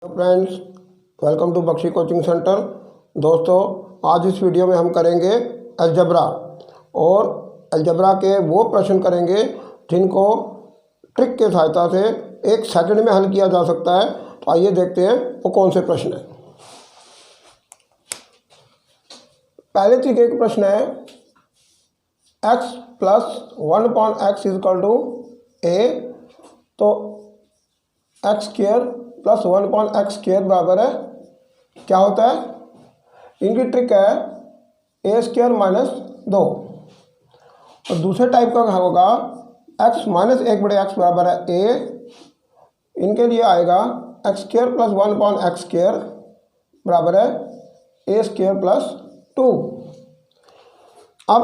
Hello friends, welcome to Bakshi coaching centre. दोस्तों, आज इस वीडियो में हम करेंगे अलजबरा और अलजबरा के वो प्रश्न करेंगे जिनको ट्रिक के सहायता से 1 सेकंड में हल किया जा सकता है। तो आइए देखते हैं वो कौन से प्रश्न हैं। पहले तरीके का प्रश्न है x plus 1/x is equal to a। तो x square plus 1/x square बराबर है, क्या होता है? इनकी ट्रिक है a स्क्वायर माइनस 2। और दूसरे टाइप का होगा x माइनस 1/x बराबर है a। इनके लिए आएगा x square plus 1/x square बराबर है a स्क्वायर प्लस 2। अब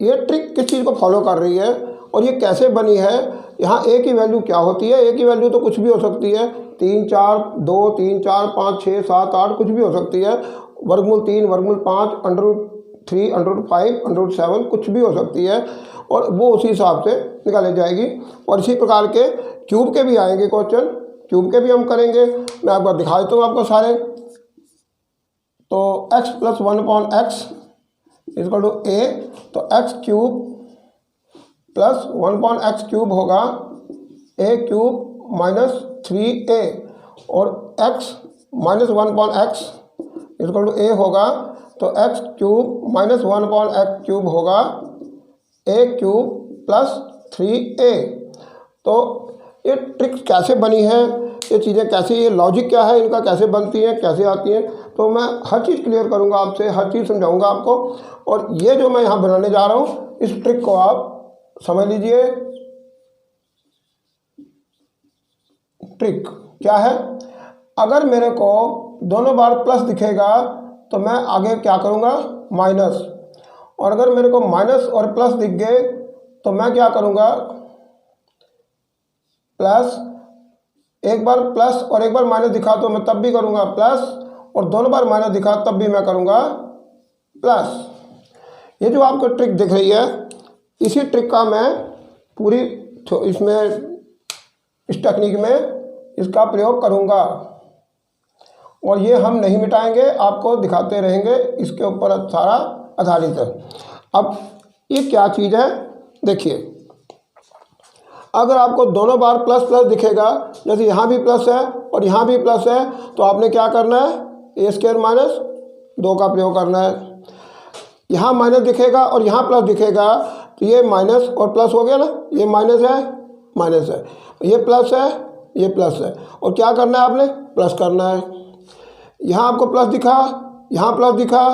ये ट्रिक किस चीज़ को फॉलो कर रही है और ये कैसे बनी है? यहाँ a की वैल्यू क्या होती है? a की वैल्यू तो कुछ भी हो सकती है, 3 4 2 3 4 5 6 7 8 कुछ भी हो सकती है। वर्गमूल 3 वर्गमूल 5 √3 √5 √7 कुछ भी हो सकती है और वो उसी हिसाब से निकाली जाएगी। और इसी प्रकार के क्यूब के भी आएंगे क्वेश्चन, क्यूब के भी हम करेंगे। मैं आपको दिखा देता हूँ आपको सारे। तो x plus 1/x equal to a। तो x cube plus 1/x cube होगा a क्यूब माइनस 3a और x minus 1/x equal to a होगा। तो x cube minus 1/x cube होगा a क्यूब प्लस 3a। तो ये ट्रिक कैसे बनी है, ये चीज़ें कैसे, ये लॉजिक क्या है इनका, कैसे बनती हैं, कैसे आती हैं, तो मैं हर चीज़ क्लियर करूँगा आपसे, हर चीज़ समझाऊँगा आपको। और ये जो मैं यहाँ बनाने जा रहा हूँ, इस ट्रिक को आप समझ लीजिए। ट्रिक क्या है? अगर मेरे को दोनों बार प्लस दिखेगा तो मैं आगे क्या करूँगा? माइनस। और अगर मेरे को माइनस और प्लस दिख गए तो मैं क्या करूँगा? प्लस। एक बार प्लस और एक बार माइनस दिखा तो मैं तब भी करूँगा प्लस, और दोनों बार माइनस दिखा तब भी मैं करूँगा प्लस। ये जो आपको ट्रिक दिख रही है, इसी ट्रिक का मैं पूरी इसमें इस टेक्निक में इसका प्रयोग करूँगा और ये हम नहीं मिटाएंगे, आपको दिखाते रहेंगे, इसके ऊपर सारा आधारित है। अब ये क्या चीज़ है देखिए, अगर आपको दोनों बार प्लस प्लस दिखेगा, जैसे यहाँ भी प्लस है और यहाँ भी प्लस है, तो आपने क्या करना है? a स्क्वायर माइनस 2 का प्रयोग करना है। यहाँ माइनस दिखेगा और यहाँ प्लस दिखेगा, तो ये माइनस और प्लस हो गया ना, ये माइनस है माइनस है, ये प्लस है ये प्लस है, और क्या करना है आपने? प्लस करना है। यहाँ आपको प्लस दिखा, यहाँ प्लस दिखा,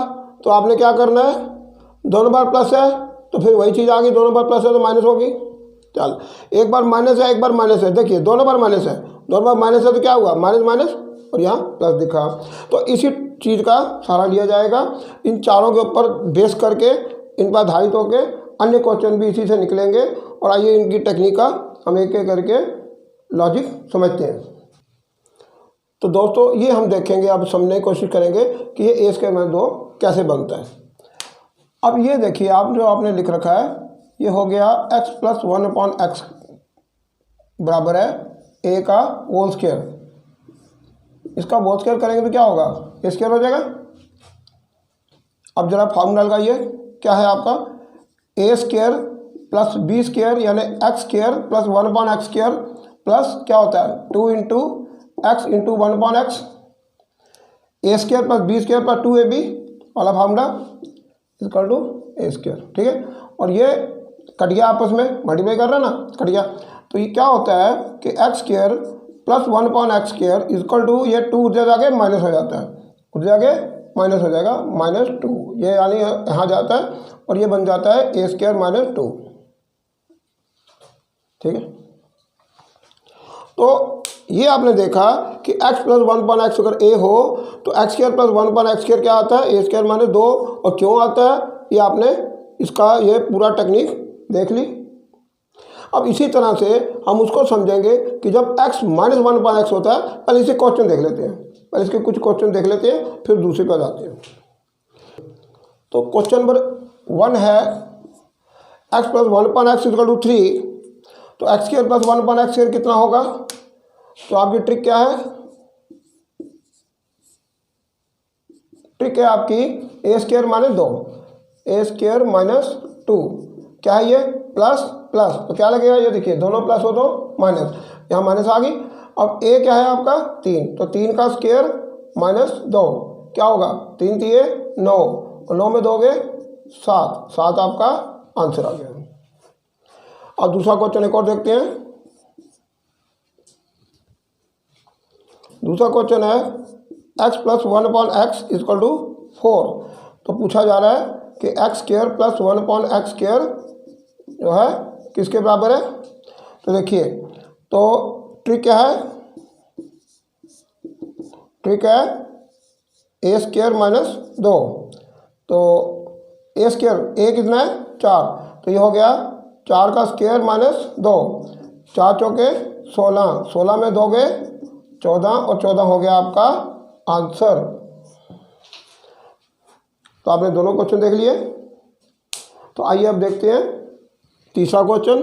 तो आपने क्या करना है? दोनों बार प्लस है तो फिर वही चीज़ आ गई, दोनों बार प्लस है तो माइनस होगी। चल, एक बार माइनस है एक बार माइनस है, देखिए दोनों बार माइनस है, दोनों बार माइनस है तो क्या हुआ? माइनस माइनस, और यहाँ प्लस दिखा। तो इसी चीज़ का सहारा लिया जाएगा। इन चारों के ऊपर बेस करके, इन पर आधारित होकर अन्य क्वेश्चन भी इसी से निकलेंगे। और आइए इनकी टेक्निक का हम एक एक करके लॉजिक समझते हैं। तो दोस्तों, ये हम देखेंगे, अब समझने की कोशिश करेंगे कि ये a स्क्वायर माइनस 2 कैसे बनता है। अब ये देखिए, आप जो आपने लिख रखा है, ये हो गया x प्लस 1/x बराबर है a का होल स्क्वायर। इसका होल स्क्वायर करेंगे तो क्या होगा? a स्क्वायर हो जाएगा। अब जरा फॉर्मूला लगाइए, क्या है आपका? a square plus b square यानी x square plus 1/x square plus क्या होता है? 2 into x into 1/x। a square plus b square plus 2ab वाला formula equal to a square. ठीक है, और ये कट गया, आपस में मल्टीप्लाई कर रहा ना, कट गया। तो ये क्या होता है कि x square plus 1/x square equal to, ये 2 उधर जाके माइनस हो जाता है, उधर जाके माइनस हो जाएगा -2, ये यानी यहाँ जाता है और ये बन जाता है a स्क्वायर माइनस 2। ठीक है, तो ये आपने देखा कि x प्लस 1/x अगर a हो तो x square plus 1/x square क्या आता है? a square minus 2। और क्यों आता है ये आपने इसका ये पूरा टेक्निक देख ली। अब इसी तरह से हम उसको समझेंगे कि जब x माइनस 1/x होता है, पहले इसे क्वेश्चन देख लेते हैं, पहले इसके कुछ क्वेश्चन देख लेते हैं, फिर दूसरे पर जाते हैं। तो क्वेश्चन नंबर 1 है x plus 1/x equal to 3। तो x square plus 1/x square कितना होगा? तो आपकी ट्रिक क्या है? ट्रिक है आपकी ए स्क्वायर माइनस 2, ए स्क्वायर माइनस 2 क्या है ये प्लस प्लस, तो क्या लगेगा ये देखिए दोनों प्लस हो तो माइनस, यहाँ माइनस आ गई। अब ए क्या है आपका 3, तो 3 का स्क्वायर माइनस 2 क्या होगा 3 3 9 और 9 में दोगे 7, 7 आपका आंसर आ गया। अब दूसरा क्वेश्चन एक और देखते हैं। दूसरा क्वेश्चन है x plus 1/x equal to 4। तो पूछा जा रहा है कि x square plus 1/x square जो है किसके बराबर है। तो देखिए तो ट्रिक क्या है, ट्रिक है ए स्क्वायर माइनस 2, तो ए स्क्वायर ए कितना है 4, तो ये हो गया 4 का स्क्वायर माइनस 2, 4 चौके 16, 16 में दोगे 14 और 14 हो गया आपका आंसर। तो आपने दोनों क्वेश्चन देख लिए। तो आइए अब देखते हैं तीसरा क्वेश्चन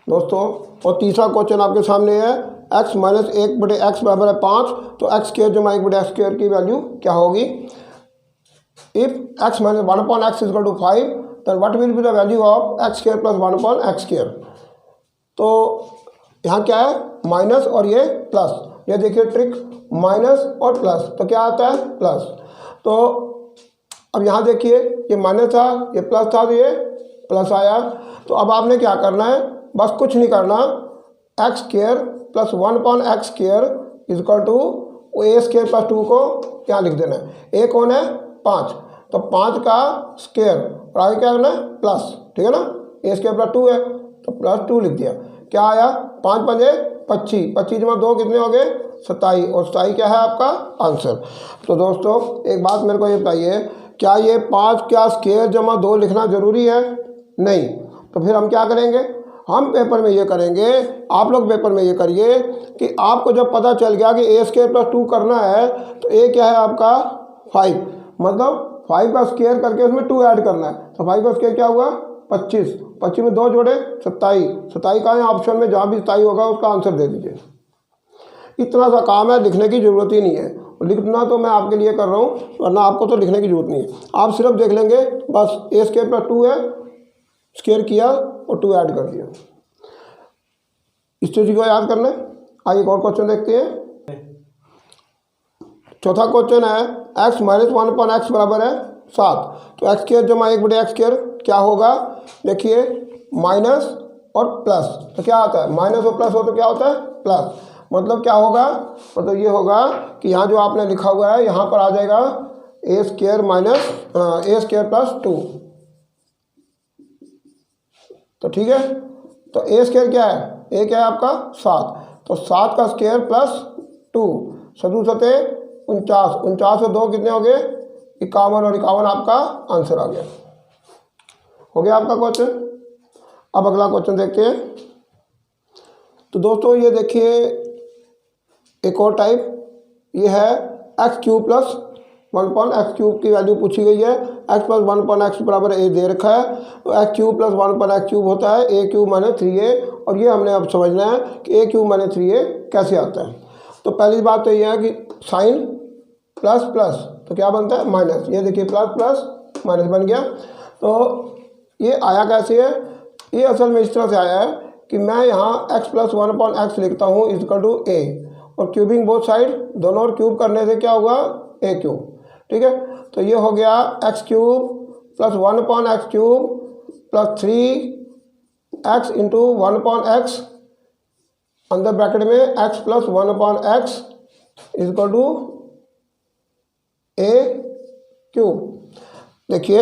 दोस्तों। और तीसरा क्वेश्चन आपके सामने है x माइनस 1/x बराबर है 5, तो एक्स स्क्वायर जमा 1/x स्क्वायर की वैल्यू क्या होगी। If x minus 1/x equal to 5 then what will be the value of x square plus 1/x square. तो यहाँ क्या है माइनस और ये प्लस, ये देखिए ट्रिक माइनस और प्लस तो क्या आता है प्लस। तो अब यहाँ देखिए ये माइनस था ये प्लस था तो ये प्लस आया। तो अब आपने क्या करना है, बस कुछ नहीं करना, x square plus 1/x square equal to A square plus 2 को यहाँ लिख देना है। ए कौन है 5, तो 5 का स्क्वायर और आगे क्या करना है प्लस, ठीक है ना, ए स्क्वायर प्लस 2 है तो प्लस 2 लिख दिया। क्या आया 5 5 25, 25 जमा 2 कितने हो गए 27, और 27 क्या है आपका आंसर। तो दोस्तों एक बात मेरे को ये बताइए, क्या ये 5 क्या स्क्वायर जमा 2 लिखना ज़रूरी है, नहीं। तो फिर हम क्या करेंगे, हम पेपर में ये करेंगे, आप लोग पेपर में ये करिए कि आपको जब पता चल गया कि ए स्क्वायर प्लस 2 करना है तो ए क्या है आपका 5, मतलब 5 का स्क्वायर करके उसमें 2 ऐड करना है। तो 5 का स्क्वायर क्या हुआ 25, 25 में 2 जोड़े 27, 27 का है ऑप्शन में जहाँ भी 27 होगा उसका आंसर दे दीजिए। इतना सा काम है, लिखने की ज़रूरत ही नहीं है। लिखना तो मैं आपके लिए कर रहा हूँ, वरना आपको तो लिखने की ज़रूरत नहीं है। आप सिर्फ देख लेंगे बस ए स्क्वायर प्लस 2 है, स्क्वायर किया और 2 ऐड कर दिया, इस चीज़ को याद करना है। आइए एक और क्वेश्चन देखते हैं। चौथा क्वेश्चन है x माइनस 1/x बराबर है 7, तो एक्स स्क्वायर जमा 1/x स्क्वायर क्या होगा। देखिए माइनस और प्लस, तो क्या आता है माइनस और प्लस हो तो क्या होता है प्लस, मतलब क्या होगा, मतलब ये होगा कि यहाँ जो आपने लिखा हुआ है यहाँ पर आ जाएगा ए स्क्वायर माइनस ए स्क्वायर प्लस 2, तो ठीक है। तो ए स्क्वायर क्या है, ए क्या है आपका 7, तो 7 का स्क्वायर प्लस 2, 7 सते 49, 49 और 2 कितने हो गए 51, और 51 आपका आंसर आ गया। हो गया आपका क्वेश्चन। अब अगला क्वेश्चन देखते हैं। तो दोस्तों ये देखिए एक और टाइप, ये है x cube plus 1/x cube की वैल्यू पूछी गई है। x प्लस 1/x बराबर a दे रखा है, तो x cube plus 1/x cube होता है a क्यूब माइनस 3a, और ये हमने अब समझना है कि a क्यूब माइनस 3a कैसे आता है। तो पहली बात तो ये है कि साइन प्लस प्लस तो क्या बनता है माइनस, ये देखिए प्लस प्लस माइनस बन गया। तो ये आया कैसे है, ये असल में इस तरह से आया है कि मैं यहाँ x प्लस 1/x लिखता हूँ इक्वल टू a, और क्यूबिंग बोथ साइड दोनों और क्यूब करने से क्या होगा a क्यूब, ठीक है। तो ये हो गया x cube plus 1/x cube plus 3x into 1/x अंदर ब्रैकेट में x plus 1/x equal to a cube. देखिए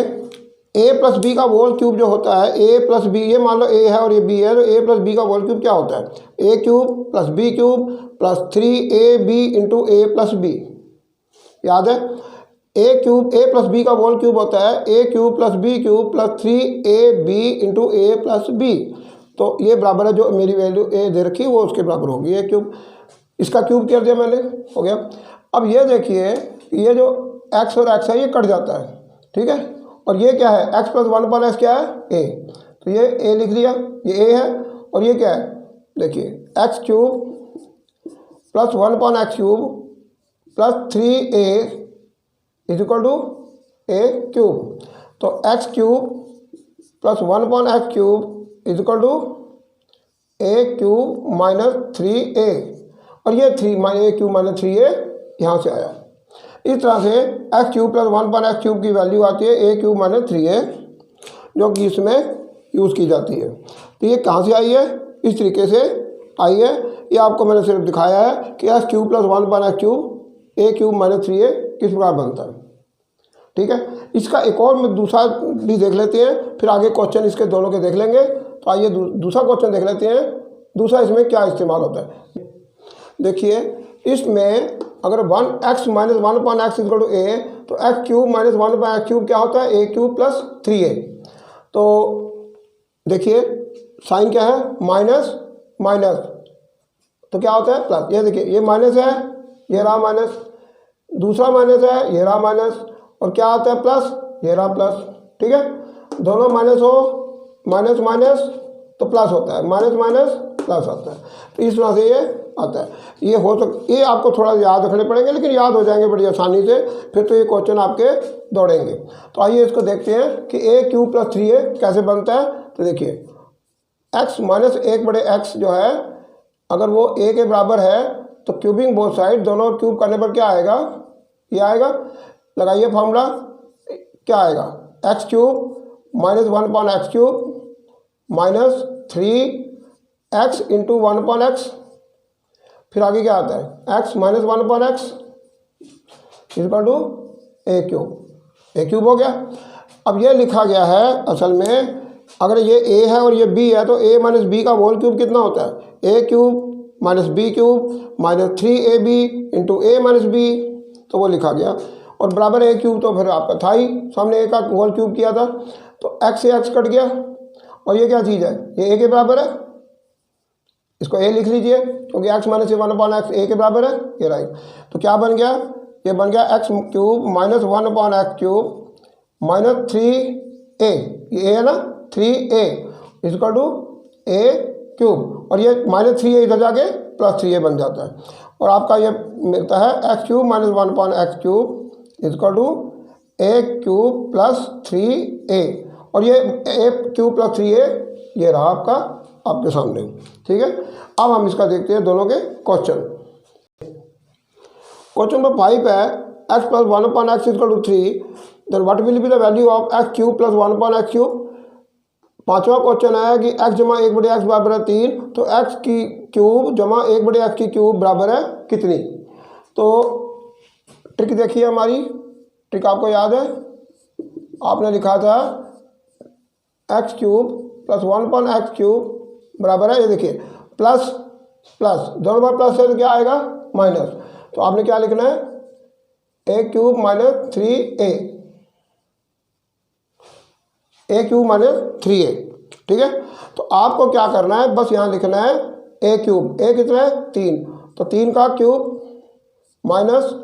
a प्लस बी का होल क्यूब जो होता है a प्लस बी, ये मान लो a है और ये b है, तो a प्लस बी का होल क्यूब क्या होता है a cube plus b cube plus 3ab into a plus b। याद है A cube A plus B का होल क्यूब होता है A cube plus B cube plus 3ab into A plus B. तो ये बराबर है जो मेरी वैल्यू ए दे रखी है वो उसके बराबर होगी ए क्यूब, इसका क्यूब कर दिया मैंने, हो गया। अब ये देखिए ये जो x और x है ये कट जाता है, ठीक है, और ये क्या है x प्लस 1/x क्या है a, तो ये a लिख दिया, ये a है, और ये क्या है देखिए x cube plus 1/x cube plus 3a is equal to A cube. तो x cube plus 1/x cube is equal to A cube minus 3a, और ये 3 ए क्यूब माइनस 3a यहाँ से आया। इस तरह से x cube plus 1/x cube की वैल्यू आती है ए क्यूब माइनस 3a, जो कि इसमें यूज़ की जाती है। तो ये कहाँ से आई है? इस तरीके से आई है। ये आपको मैंने सिर्फ दिखाया है कि x cube plus 1/x cube A cube minus 3a किस प्रकार बनता है। ठीक है, इसका एक और में दूसरा भी देख लेते हैं, फिर आगे क्वेश्चन इसके दोनों के देख लेंगे। तो आइए दूसरा क्वेश्चन देख लेते हैं, दूसरा इसमें क्या इस्तेमाल होता है। देखिए, इसमें अगर 1x minus 1/x equal to ए, तो x cube minus 1/x cube क्या होता है? A cube plus 3a। तो देखिए साइन क्या है? माइनस माइनस, तो क्या होता है? प्लस। ये देखिए, ये माइनस है, ये रहा माइनस, दूसरा माइनस है, ये रहा माइनस, और क्या आता है? प्लस, ये रहा प्लस। ठीक है, दोनों माइनस हो, माइनस माइनस तो प्लस होता है, माइनस माइनस प्लस आता है। तो इस तरह से ये आता है। ये ये आपको थोड़ा याद रखने पड़ेंगे, लेकिन याद हो जाएंगे बड़ी आसानी से, फिर तो ये क्वेश्चन आपके दौड़ेंगे। तो आइए इसको देखते हैं कि ए क्यूब प्लस 3a कैसे बनता है। तो देखिए, x माइनस 1/x जो है, अगर वो a के बराबर है तो क्यूबिंग बोथ साइड, दोनों क्यूब करने पर क्या आएगा? ये आएगा। लगाइए फार्मूला, क्या आएगा? X cube minus 1/x cube minus 3x into 1/x, फिर आगे क्या आता है? x minus 1/x equal to A cube हो गया। अब ये लिखा गया है, असल में अगर ये a है और ये b है, तो a माइनस b का होल क्यूब कितना होता है? a cube minus b cube minus 3ab into a minus b, तो वो लिखा गया। और बराबर a क्यूब तो फिर आपका था ही, सामने a का होल क्यूब किया था, तो x से x कट गया। और ये क्या चीज़ है? ये a के बराबर है, इसको a लिख लीजिए, क्योंकि x माइनस 1/x a के बराबर है, ये राइट। तो क्या बन गया? ये बन गया x cube minus 1/x cube minus 3a, ये a है ना, 3a equal to a cube, और ये माइनस 3a इधर जाके प्लस 3a बन जाता है। और आपका ये मिलता है x cube minus 1/x cube equal to a cube plus 3a, और ये a क्यूब प्लस 3a ये रहा आपके सामने। ठीक है, अब हम इसका देखते हैं दोनों के क्वेश्चन। क्वेश्चन नंबर 5 है x plus 1/x equal to 3, then what will be the value of x cube plus 1/x cube. पांचवा क्वेश्चन है कि x जमा 1/x बराबर है 3, तो x की क्यूब जमा 1/x की क्यूब बराबर है कितनी। तो ट्रिक देखिए, हमारी ट्रिक आपको याद है, आपने लिखा था x cube plus 1/x cube बराबर है, ये देखिए प्लस प्लस, दोनों बार प्लस है तो क्या आएगा? माइनस। तो आपने क्या लिखना है? a cube minus 3a, a cube minus 3a। ठीक है, तो आपको क्या करना है? बस यहाँ लिखना है a क्यूब, a कितना है? 3, तो 3 का क्यूब माइनस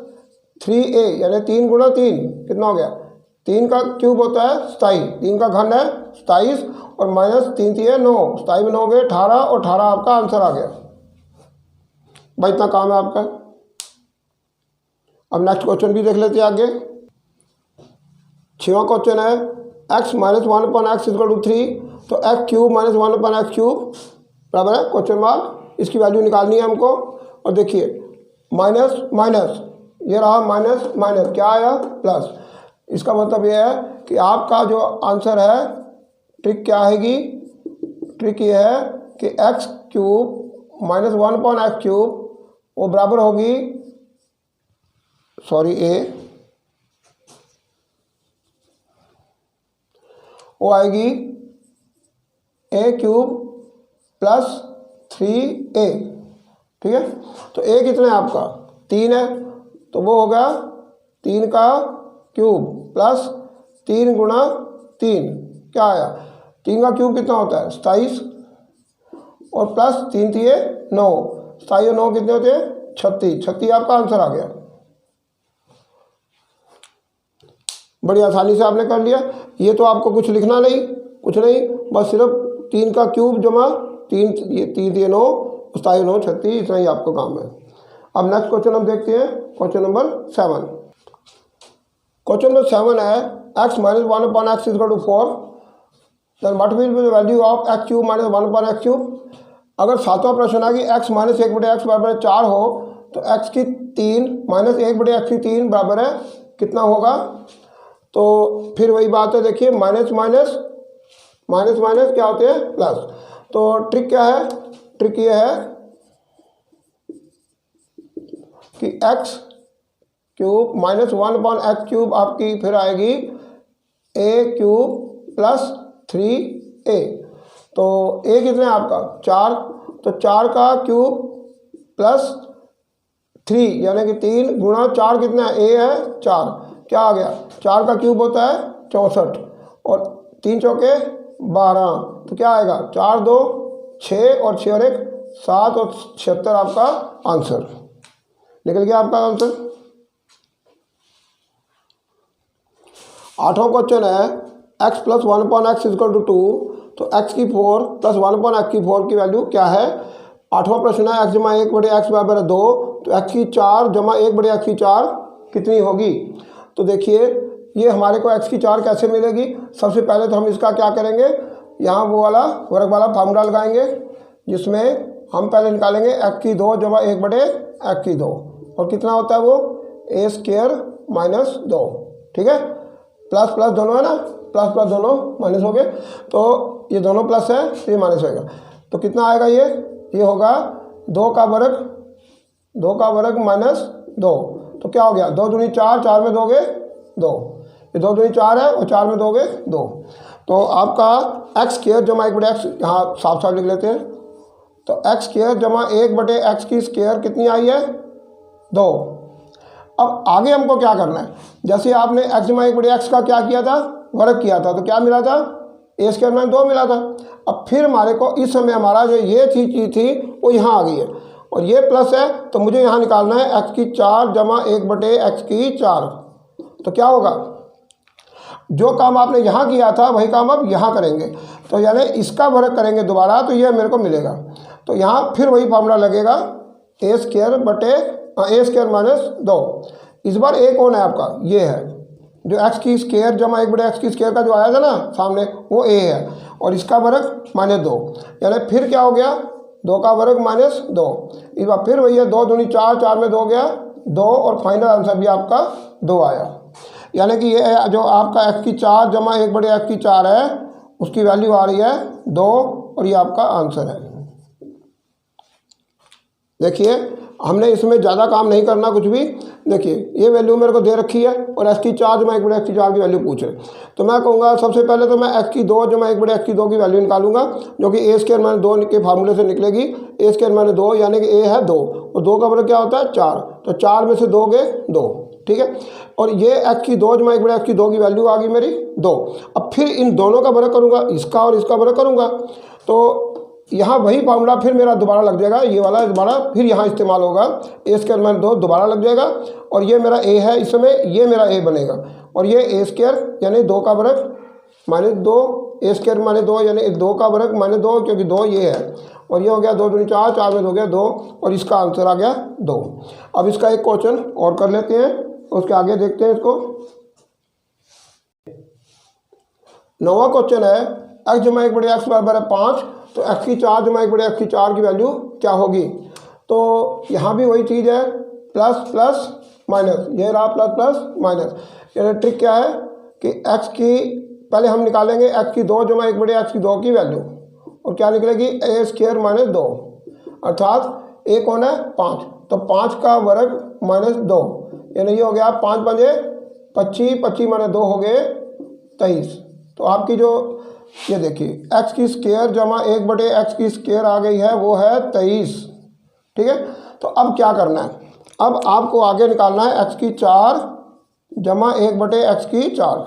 3a, यानी 3 गुणा 3 कितना हो गया? 3 का क्यूब होता है 27, 3 का घन है 27, और माइनस 3 3 9, 27 में 9 हो गए 18, और 18 आपका आंसर आ गया। भाई इतना काम है आपका। अब नेक्स्ट क्वेश्चन भी देख लेते हैं आगे। 6वां क्वेश्चन है x minus 1/x equal to 3, तो x cube minus 1/x cube बराबर है क्वेश्चन मार्क, इसकी वैल्यू निकालनी है हमको। और देखिए माइनस माइनस, ये रहा माइनस माइनस, क्या आया? प्लस। इसका मतलब ये है कि आपका जो आंसर है, ट्रिक क्या आएगी? ट्रिक ये है कि x cube minus 1/x cube वो बराबर होगी, सॉरी a, वो आएगी a क्यूब प्लस 3a। ठीक है, तो a कितना है आपका? 3 है, तो वो होगा 3 का क्यूब प्लस 3 गुणा 3, क्या आया? 3 का क्यूब कितना होता है? 27, और प्लस 3 3 9, 27 और 9 कितने होते हैं? 36, 36 आपका आंसर आ गया। बड़ी आसानी से आपने कर लिया। ये तो आपको कुछ लिखना नहीं, कुछ नहीं, बस सिर्फ 3 का क्यूब जमा 3 3 9, 27 9 36, इतना ही आपका काम है। अब नेक्स्ट क्वेश्चन हम देखते हैं, क्वेश्चन नंबर 7। क्वेश्चन नंबर 7 है x minus 1/x equal to 4, then what will be the value of x cube minus 1/x cube. अगर सातवां प्रश्न है कि x माइनस 1/x बराबर 4 हो तो x की 3 माइनस 1/x की 3 बराबर है कितना होगा। तो फिर वही बात है, देखिए माइनस माइनस माइनस माइनस क्या होते हैं प्लस। तो ट्रिक क्या है, ट्रिक ये है कि x cube minus 1/x cube आपकी फिर आएगी a क्यूब प्लस 3a। तो a कितना है आपका 4, तो 4 का क्यूब प्लस 3 यानी कि 3 गुणा 4 कितना है, a है 4, क्या आ गया 4 का क्यूब होता है 64 और 3 चौके 12, तो क्या आएगा 4 2 6 और 6 और 1 7 और 76 आपका आंसर निकल गया आपका आंसर। 8वां क्वेश्चन है x plus 1/x equal to 2, तो x की 4 प्लस 1/x की 4 की वैल्यू क्या है। 8वां प्रश्न है x जमा 1/x बराबर 2, तो x की 4 जमा 1/x की 4 कितनी होगी। तो देखिए ये हमारे को x की 4 कैसे मिलेगी। सबसे पहले तो हम इसका क्या करेंगे, यहाँ वो वाला वर्ग वाला फार्मूला लगाएंगे जिसमें हम पहले निकालेंगे x की 2 जमा 1/x की 2, और कितना होता है वो a स्क्वायर माइनस 2, ठीक है। प्लस प्लस दोनों है ना, प्लस प्लस दोनों माइनस हो गए, तो ये दोनों प्लस है तो ये माइनस होगा, तो कितना आएगा ये होगा 2 का वर्ग माइनस 2, तो क्या हो गया 2 दूनी 4, 4 में दोगे 2, ये 2 दूनी 4 है और 4 में दोगे 2, तो आपका x स्क्वायर जमा 1/x यहाँ साफ साफ लिख लेते हैं। तो x स्क्वायर जमा 1/x की स्क्वायर कितनी आई है 2। अब आगे हमको क्या करना है, जैसे आपने x जमा 1/x का क्या किया था वर्ग किया था, तो क्या मिला था a स्क्वायर माइनस 2 मिला था। अब फिर हमारे को इस समय हमारा जो ये चीज़ थी वो यहाँ आ गई है और ये प्लस है, तो मुझे यहाँ निकालना है x की 4 जमा 1/x की 4, तो क्या होगा जो काम आपने यहाँ किया था वही काम आप यहाँ करेंगे, तो यानी इसका वर्ग करेंगे दोबारा तो ये मेरे को मिलेगा। तो यहाँ फिर वही फार्मूला लगेगा a स्क्वायर माइनस 2। इस बार a कौन है आपका, ये है जो x की स्क्वायर जमा 1/x की स्क्वायर का जो आया था ना सामने वो a है, और इसका वर्ग माइनस 2, यानी फिर क्या हो गया 2 का वर्ग माइनस 2। इस बार फिर वही है 2 दूनी 4, 4 में 2 गया 2, और फाइनल आंसर भी आपका 2 आया। यानी कि ये जो आपका x की 4 जमा 1/x की 4 है उसकी वैल्यू आ रही है 2, और ये आपका आंसर है। देखिए हमने इसमें ज़्यादा काम नहीं करना कुछ भी, देखिए ये वैल्यू मेरे को दे रखी है और x की 4 जमा 1/x की 4 की वैल्यू पूछ रहे, तो मैं कहूँगा सबसे पहले तो मैं x की 2 जमा 1/x की 2 की वैल्यू निकालूंगा जो कि a स्क्वायर माइनस 2 के फार्मूले से निकलेगी। a स्क्वायर माइनस 2 यानी कि a है 2 और 2 का वर्ग क्या होता है 4, तो 4 में से 2 गए 2, ठीक है। और ये x की 2 जमा 1/x की 2 की वैल्यू आ गई मेरी 2। अब फिर इन दोनों का वर्ग करूँगा, इसका और इसका वर्ग करूँगा, तो यहाँ वही फार्मूला फिर मेरा दोबारा लग जाएगा, ये वाला दोबारा फिर यहाँ इस्तेमाल होगा, a स्क्वायर माइनस 2 दोबारा लग जाएगा, और ये मेरा a है इस समय, ये मेरा a बनेगा, और ये a स्क्वायर यानी 2 का वर्ग माइनस 2, a स्क्वायर माइनस 2 यानी 2 का वर्ग माइनस 2 क्योंकि 2 ये है, और ये हो गया 2 दूनी 4, 4 में 2 गया 2, और इसका आंसर आ गया 2। अब इसका एक क्वेश्चन और कर लेते हैं, उसके आगे देखते हैं इसको। 9वां क्वेश्चन है x जमा 1/x बराबर है 5, तो x की 4 जमा 1/x की 4 की वैल्यू क्या होगी। तो यहाँ भी वही चीज़ है प्लस प्लस माइनस, ये रहा प्लस प्लस माइनस। यानी ट्रिक क्या है कि x की पहले हम निकालेंगे x की 2 जमा 1/x की 2 की वैल्यू, और क्या निकलेगी a स्क्वायर माइनस 2, अर्थात a कौन है 5, तो 5 का वर्ग माइनस 2, यानी ये हो गया 5 पंजे 25, 25 माइनस 2 हो गए 23। तो आपकी जो ये देखिए x की स्क्वायर जमा 1/x की स्क्वायर आ गई है वो है 23, ठीक है। तो अब क्या करना है, अब आपको आगे निकालना है x की 4 जमा 1/x की 4,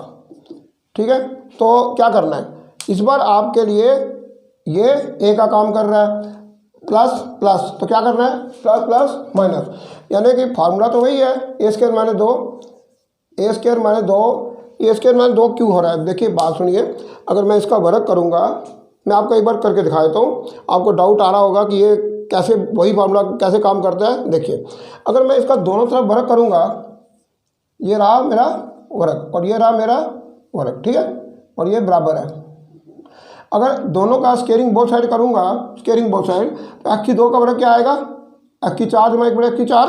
ठीक है। तो क्या करना है, इस बार आपके लिए ये a का काम कर रहा है प्लस प्लस, तो क्या करना है प्लस प्लस माइनस, यानी कि फार्मूला तो वही है a square minus 2, a square minus 2, A square minus 2 क्यों हो रहा है। देखिए बात सुनिए, अगर मैं इसका वर्ग करूँगा, मैं आपको एक बार करके दिखा देता हूँ, आपको डाउट आ रहा होगा कि ये कैसे वही फार्मूला कैसे काम करता है। देखिए अगर मैं इसका दोनों तरफ वर्ग करूँगा, ये रहा मेरा वर्ग और ये रहा मेरा वर्ग, ठीक है, और ये बराबर है। अगर दोनों का स्केयरिंग बोथ साइड करूँगा, स्केयरिंग बोथ साइड, तो x की 2 का वर्ग क्या आएगा, x की 4 जमा 1 बटे x की 4।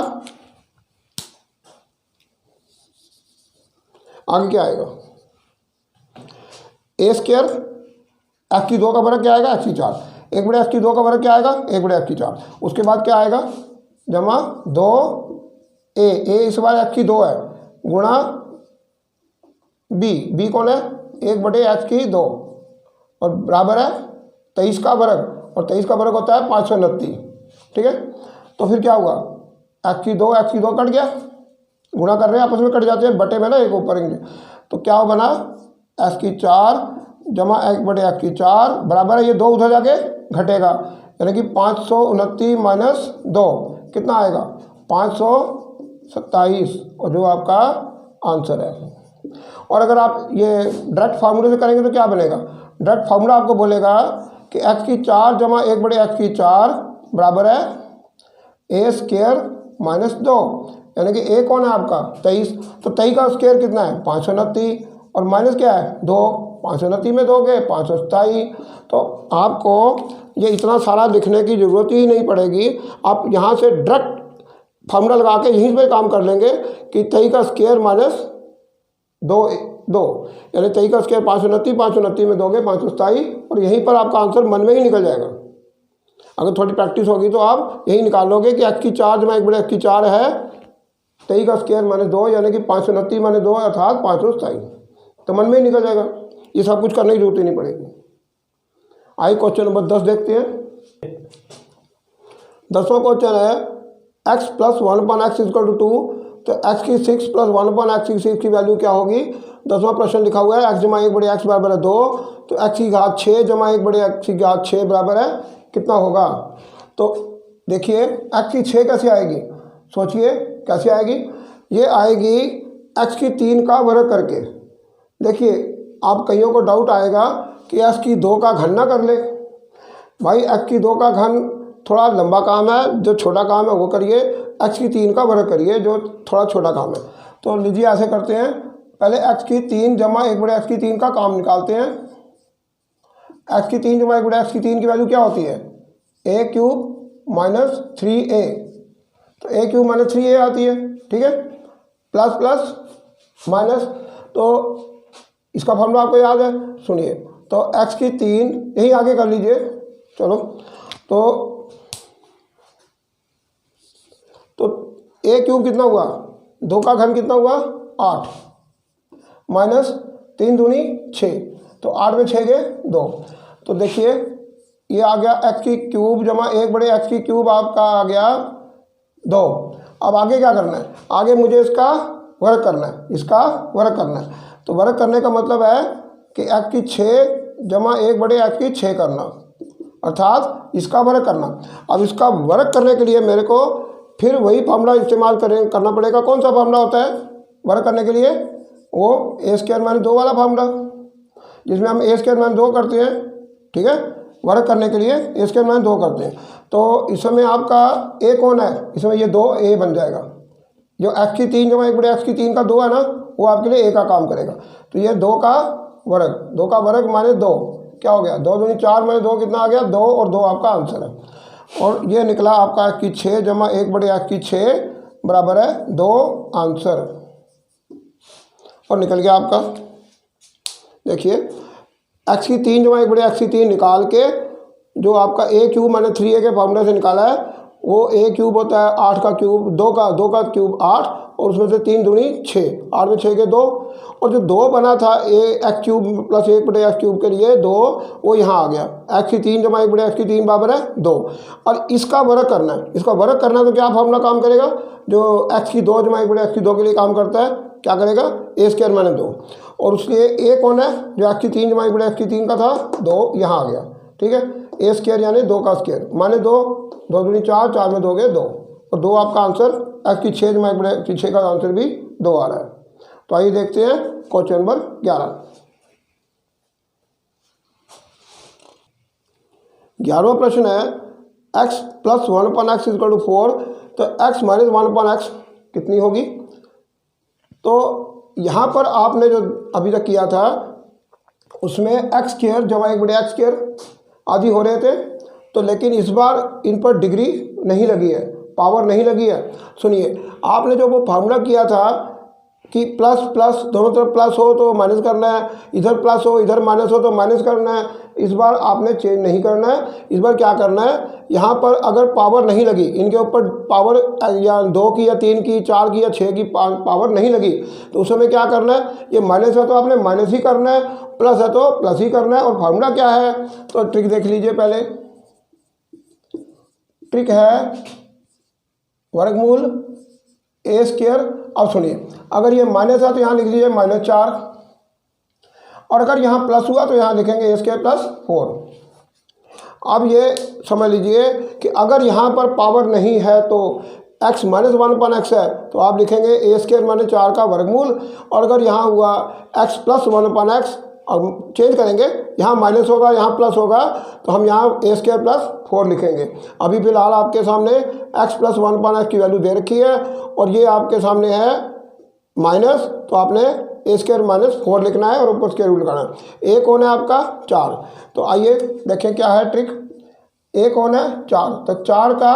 आगे क्या आएगा, ए स्केयर x की 2 का वर्ग क्या आएगा, x की 4, 1 बटे x की 2 का वर्ग क्या आएगा, 1 बटे x की 4। उसके बाद क्या आएगा, जमा 2a, इस बार x की 2 है, गुणा b कौन है, 1 बटे x की 2 और बराबर है 23 का वर्ग, और 23 का वर्ग होता है 529, ठीक है। तो फिर क्या हुआ, x की 2 कट गया, गुणा कर रहे हैं आपस में कट जाते हैं, बटे में ना एक ऊपर, तो क्या बना, x की 4 जमा 1 बटे x की 4 बराबर है, ये 2 उधर जाके घटेगा, यानी कि 529 माइनस 2 कितना आएगा, 527, और जो आपका आंसर है। और अगर आप ये डायरेक्ट फार्मूले से करेंगे तो क्या बनेगा, डायरेक्ट फार्मूला आपको बोलेगा कि x की 4 जमा 1 बटे x की 4 बराबर है ए स्केयर माइनस 2, यानी कि ए कौन है आपका 23, तो 23 का स्केयर कितना है 529, और माइनस क्या है 2, 529 में 2 गए 527। तो आपको ये इतना सारा लिखने की ज़रूरत ही नहीं पड़ेगी, आप यहाँ से डायरेक्ट फार्मूला लगा के यहीं पर काम कर लेंगे कि 23 का स्केयर माइनस 2 यानी 23 का स्केयर 529 में 2 गए 527, और यहीं पर आपका आंसर मन में ही निकल जाएगा। अगर थोड़ी प्रैक्टिस होगी तो आप यही निकालोगे कि x की 4 जमा 1 बटे x की 4 है 23 का स्केयर माइनस 2, यानी कि 529 माइनस 2 अर्थात 527, तो मन में ही निकल जाएगा, ये सब कुछ करने की जरूरत ही नहीं पड़ेगी। आइए क्वेश्चन नंबर 10 देखते हैं। 10वां क्वेश्चन है x plus 1/x equal to 2, तो x की 6 प्लस 1/x की 6 की वैल्यू क्या होगी। 10वां प्रश्न लिखा हुआ है x जमा 1 बटे x बराबर है 2, तो x की घात 6 जमा 1 बटे x की घात 6 बराबर है कितना होगा। तो देखिए x की 6 कैसे आएगी, सोचिए कैसे आएगी, ये आएगी x की 3 का वर्ग करके। देखिए आप कईयों को डाउट आएगा कि x की 2 का घन ना कर ले, भाई x की 2 का घन थोड़ा लंबा काम है, जो छोटा काम है वो करिए, x की 3 का वर्ग करिए जो थोड़ा छोटा काम है। तो लीजिए ऐसे करते हैं, पहले x की 3 जमा 1 बटे x की 3 का काम निकालते हैं। x की 3 जमा 1 बटे x की 3 की वैल्यू क्या होती है, a क्यूब माइनस 3a, तो a क्यूब माइनस 3a आती है, ठीक है, प्लस प्लस माइनस, तो इसका फॉर्मूला आपको याद है, सुनिए, तो x की 3 यही आगे कर लीजिए, चलो, तो a क्यूब कितना हुआ, 2 का घन कितना हुआ 8, माइनस 3 दूनी 6, तो 8 में 6 गए 2, तो देखिए ये आ गया x की क्यूब जमा 1 बड़े x की क्यूब आपका आ गया 2। अब आगे क्या करना है, आगे मुझे इसका वर्ग करना है, इसका वर्ग करना है, तो वर्ग करने का मतलब है कि x की 6 जमा 1 बड़े x की 6 करना, अर्थात इसका वर्ग करना। अब इसका वर्ग करने के लिए मेरे को फिर वही फार्मूला इस्तेमाल करना पड़ेगा। कौन सा फार्मूला होता है वर्ग करने के लिए, वो ए स्क्वायर माइनस 2 वाला फार्मूला, जिसमें हम ए स्क्वायर माइनस 2 करते हैं, ठीक है, वर्ग करने के लिए ए स्क्वायर माइनस 2 करते हैं। तो इसमें आपका ए कौन है, इसमें ये 2a बन जाएगा, जो x की 3 जमा 1 बटे x की 3 का 2 है ना, वो आपके लिए a का काम करेगा। तो ये 2 का वर्ग माइनस 2 क्या हो गया, 2 दूनी 4 माइनस 2 कितना आ गया 2, और 2 आपका आंसर है। और ये निकला आपका x की 6 जमा 1 बटे x की 6 बराबर है 2 आंसर, और निकल गया आपका। देखिए x की 3 जमा 1 बटे x की 3 निकाल के जो आपका a क्यूब मैंने 3a के फॉर्मूले से निकाला है, वो a क्यूब होता है 8 का क्यूब, 2 का क्यूब 8, और उसमें से 3 दूनी 6, 8 में 6 के 2, और जो 2 बना था a x क्यूब प्लस 1 बटे x क्यूब के लिए 2, वो यहाँ आ गया, x की 3 जमा 1 बटे x की 3 बराबर है 2, और इसका वर्ग करना है। इसका वर्ग करना है तो क्या फॉर्मूला काम करेगा, जो x की 2 जमा 1 बटे x की 2 के लिए काम करता है, क्या करेगा ए स्क्वायर माइनस 2, और उसके a कौन है, जो x की 3 जमा 1 बटे x की 3 का था 2, यहाँ आ गया, ठीक है, ए स्क्वायर यानी 2 का स्क्वायर माइनस 2, 2 दूनी 4, 4 में 2 गए 2, और 2 आपका आंसर, x की 6 जमा 1 बटे x की 6 का आंसर भी 2 आ रहा है। तो आइए देखते हैं क्वेश्चन नंबर 11वां प्रश्न है x plus 1/x equal to 4, तो x माइनस 1/x कितनी होगी। तो यहाँ पर आपने जो अभी तक किया था उसमें एक्स स्क्वायर जमा 1/x स्क्वायर आदि हो रहे थे, तो लेकिन इस बार इन पर डिग्री नहीं लगी है, पावर नहीं लगी है। सुनिए, आपने जो वो फार्मूला किया था कि प्लस प्लस दोनों तरफ प्लस हो तो माइनस करना है, इधर प्लस हो इधर माइनस हो तो माइनस करना है, इस बार आपने चेंज नहीं करना है। इस बार क्या करना है, यहाँ पर अगर पावर नहीं लगी, इनके ऊपर पावर या 2 की या 3 की 4 की या 6 की पावर नहीं लगी, तो उस समय क्या करना है, ये माइनस है तो आपने माइनस ही करना है, प्लस है तो प्लस ही करना है। और फार्मूला क्या है, तो ट्रिक देख लीजिए। पहले ट्रिक है वर्गमूल ए स्क्वायर। अब सुनिए, अगर ये माइनस है तो यहाँ लिख लीजिए -4, और अगर यहाँ प्लस हुआ तो यहाँ लिखेंगे ए स्क्वायर प्लस 4। अब ये समझ लीजिए कि अगर यहाँ पर पावर नहीं है तो x -1/x है तो आप लिखेंगे ए स्क्वायर -4 का वर्गमूल, और अगर यहाँ हुआ x + 1/x और चेंज करेंगे, यहाँ माइनस होगा यहाँ प्लस होगा, तो हम यहाँ ए स्क्वायर प्लस 4 लिखेंगे। अभी फिलहाल आपके सामने x + 1/x की वैल्यू दे रखी है और ये आपके सामने है माइनस, तो आपने ए स्क्वायर -4 लिखना है और ऊपर स्क्वायर रूट लगाना है। ए कौन है आपका 4, तो आइए देखें क्या है ट्रिक। ए कौन है 4, तो 4 का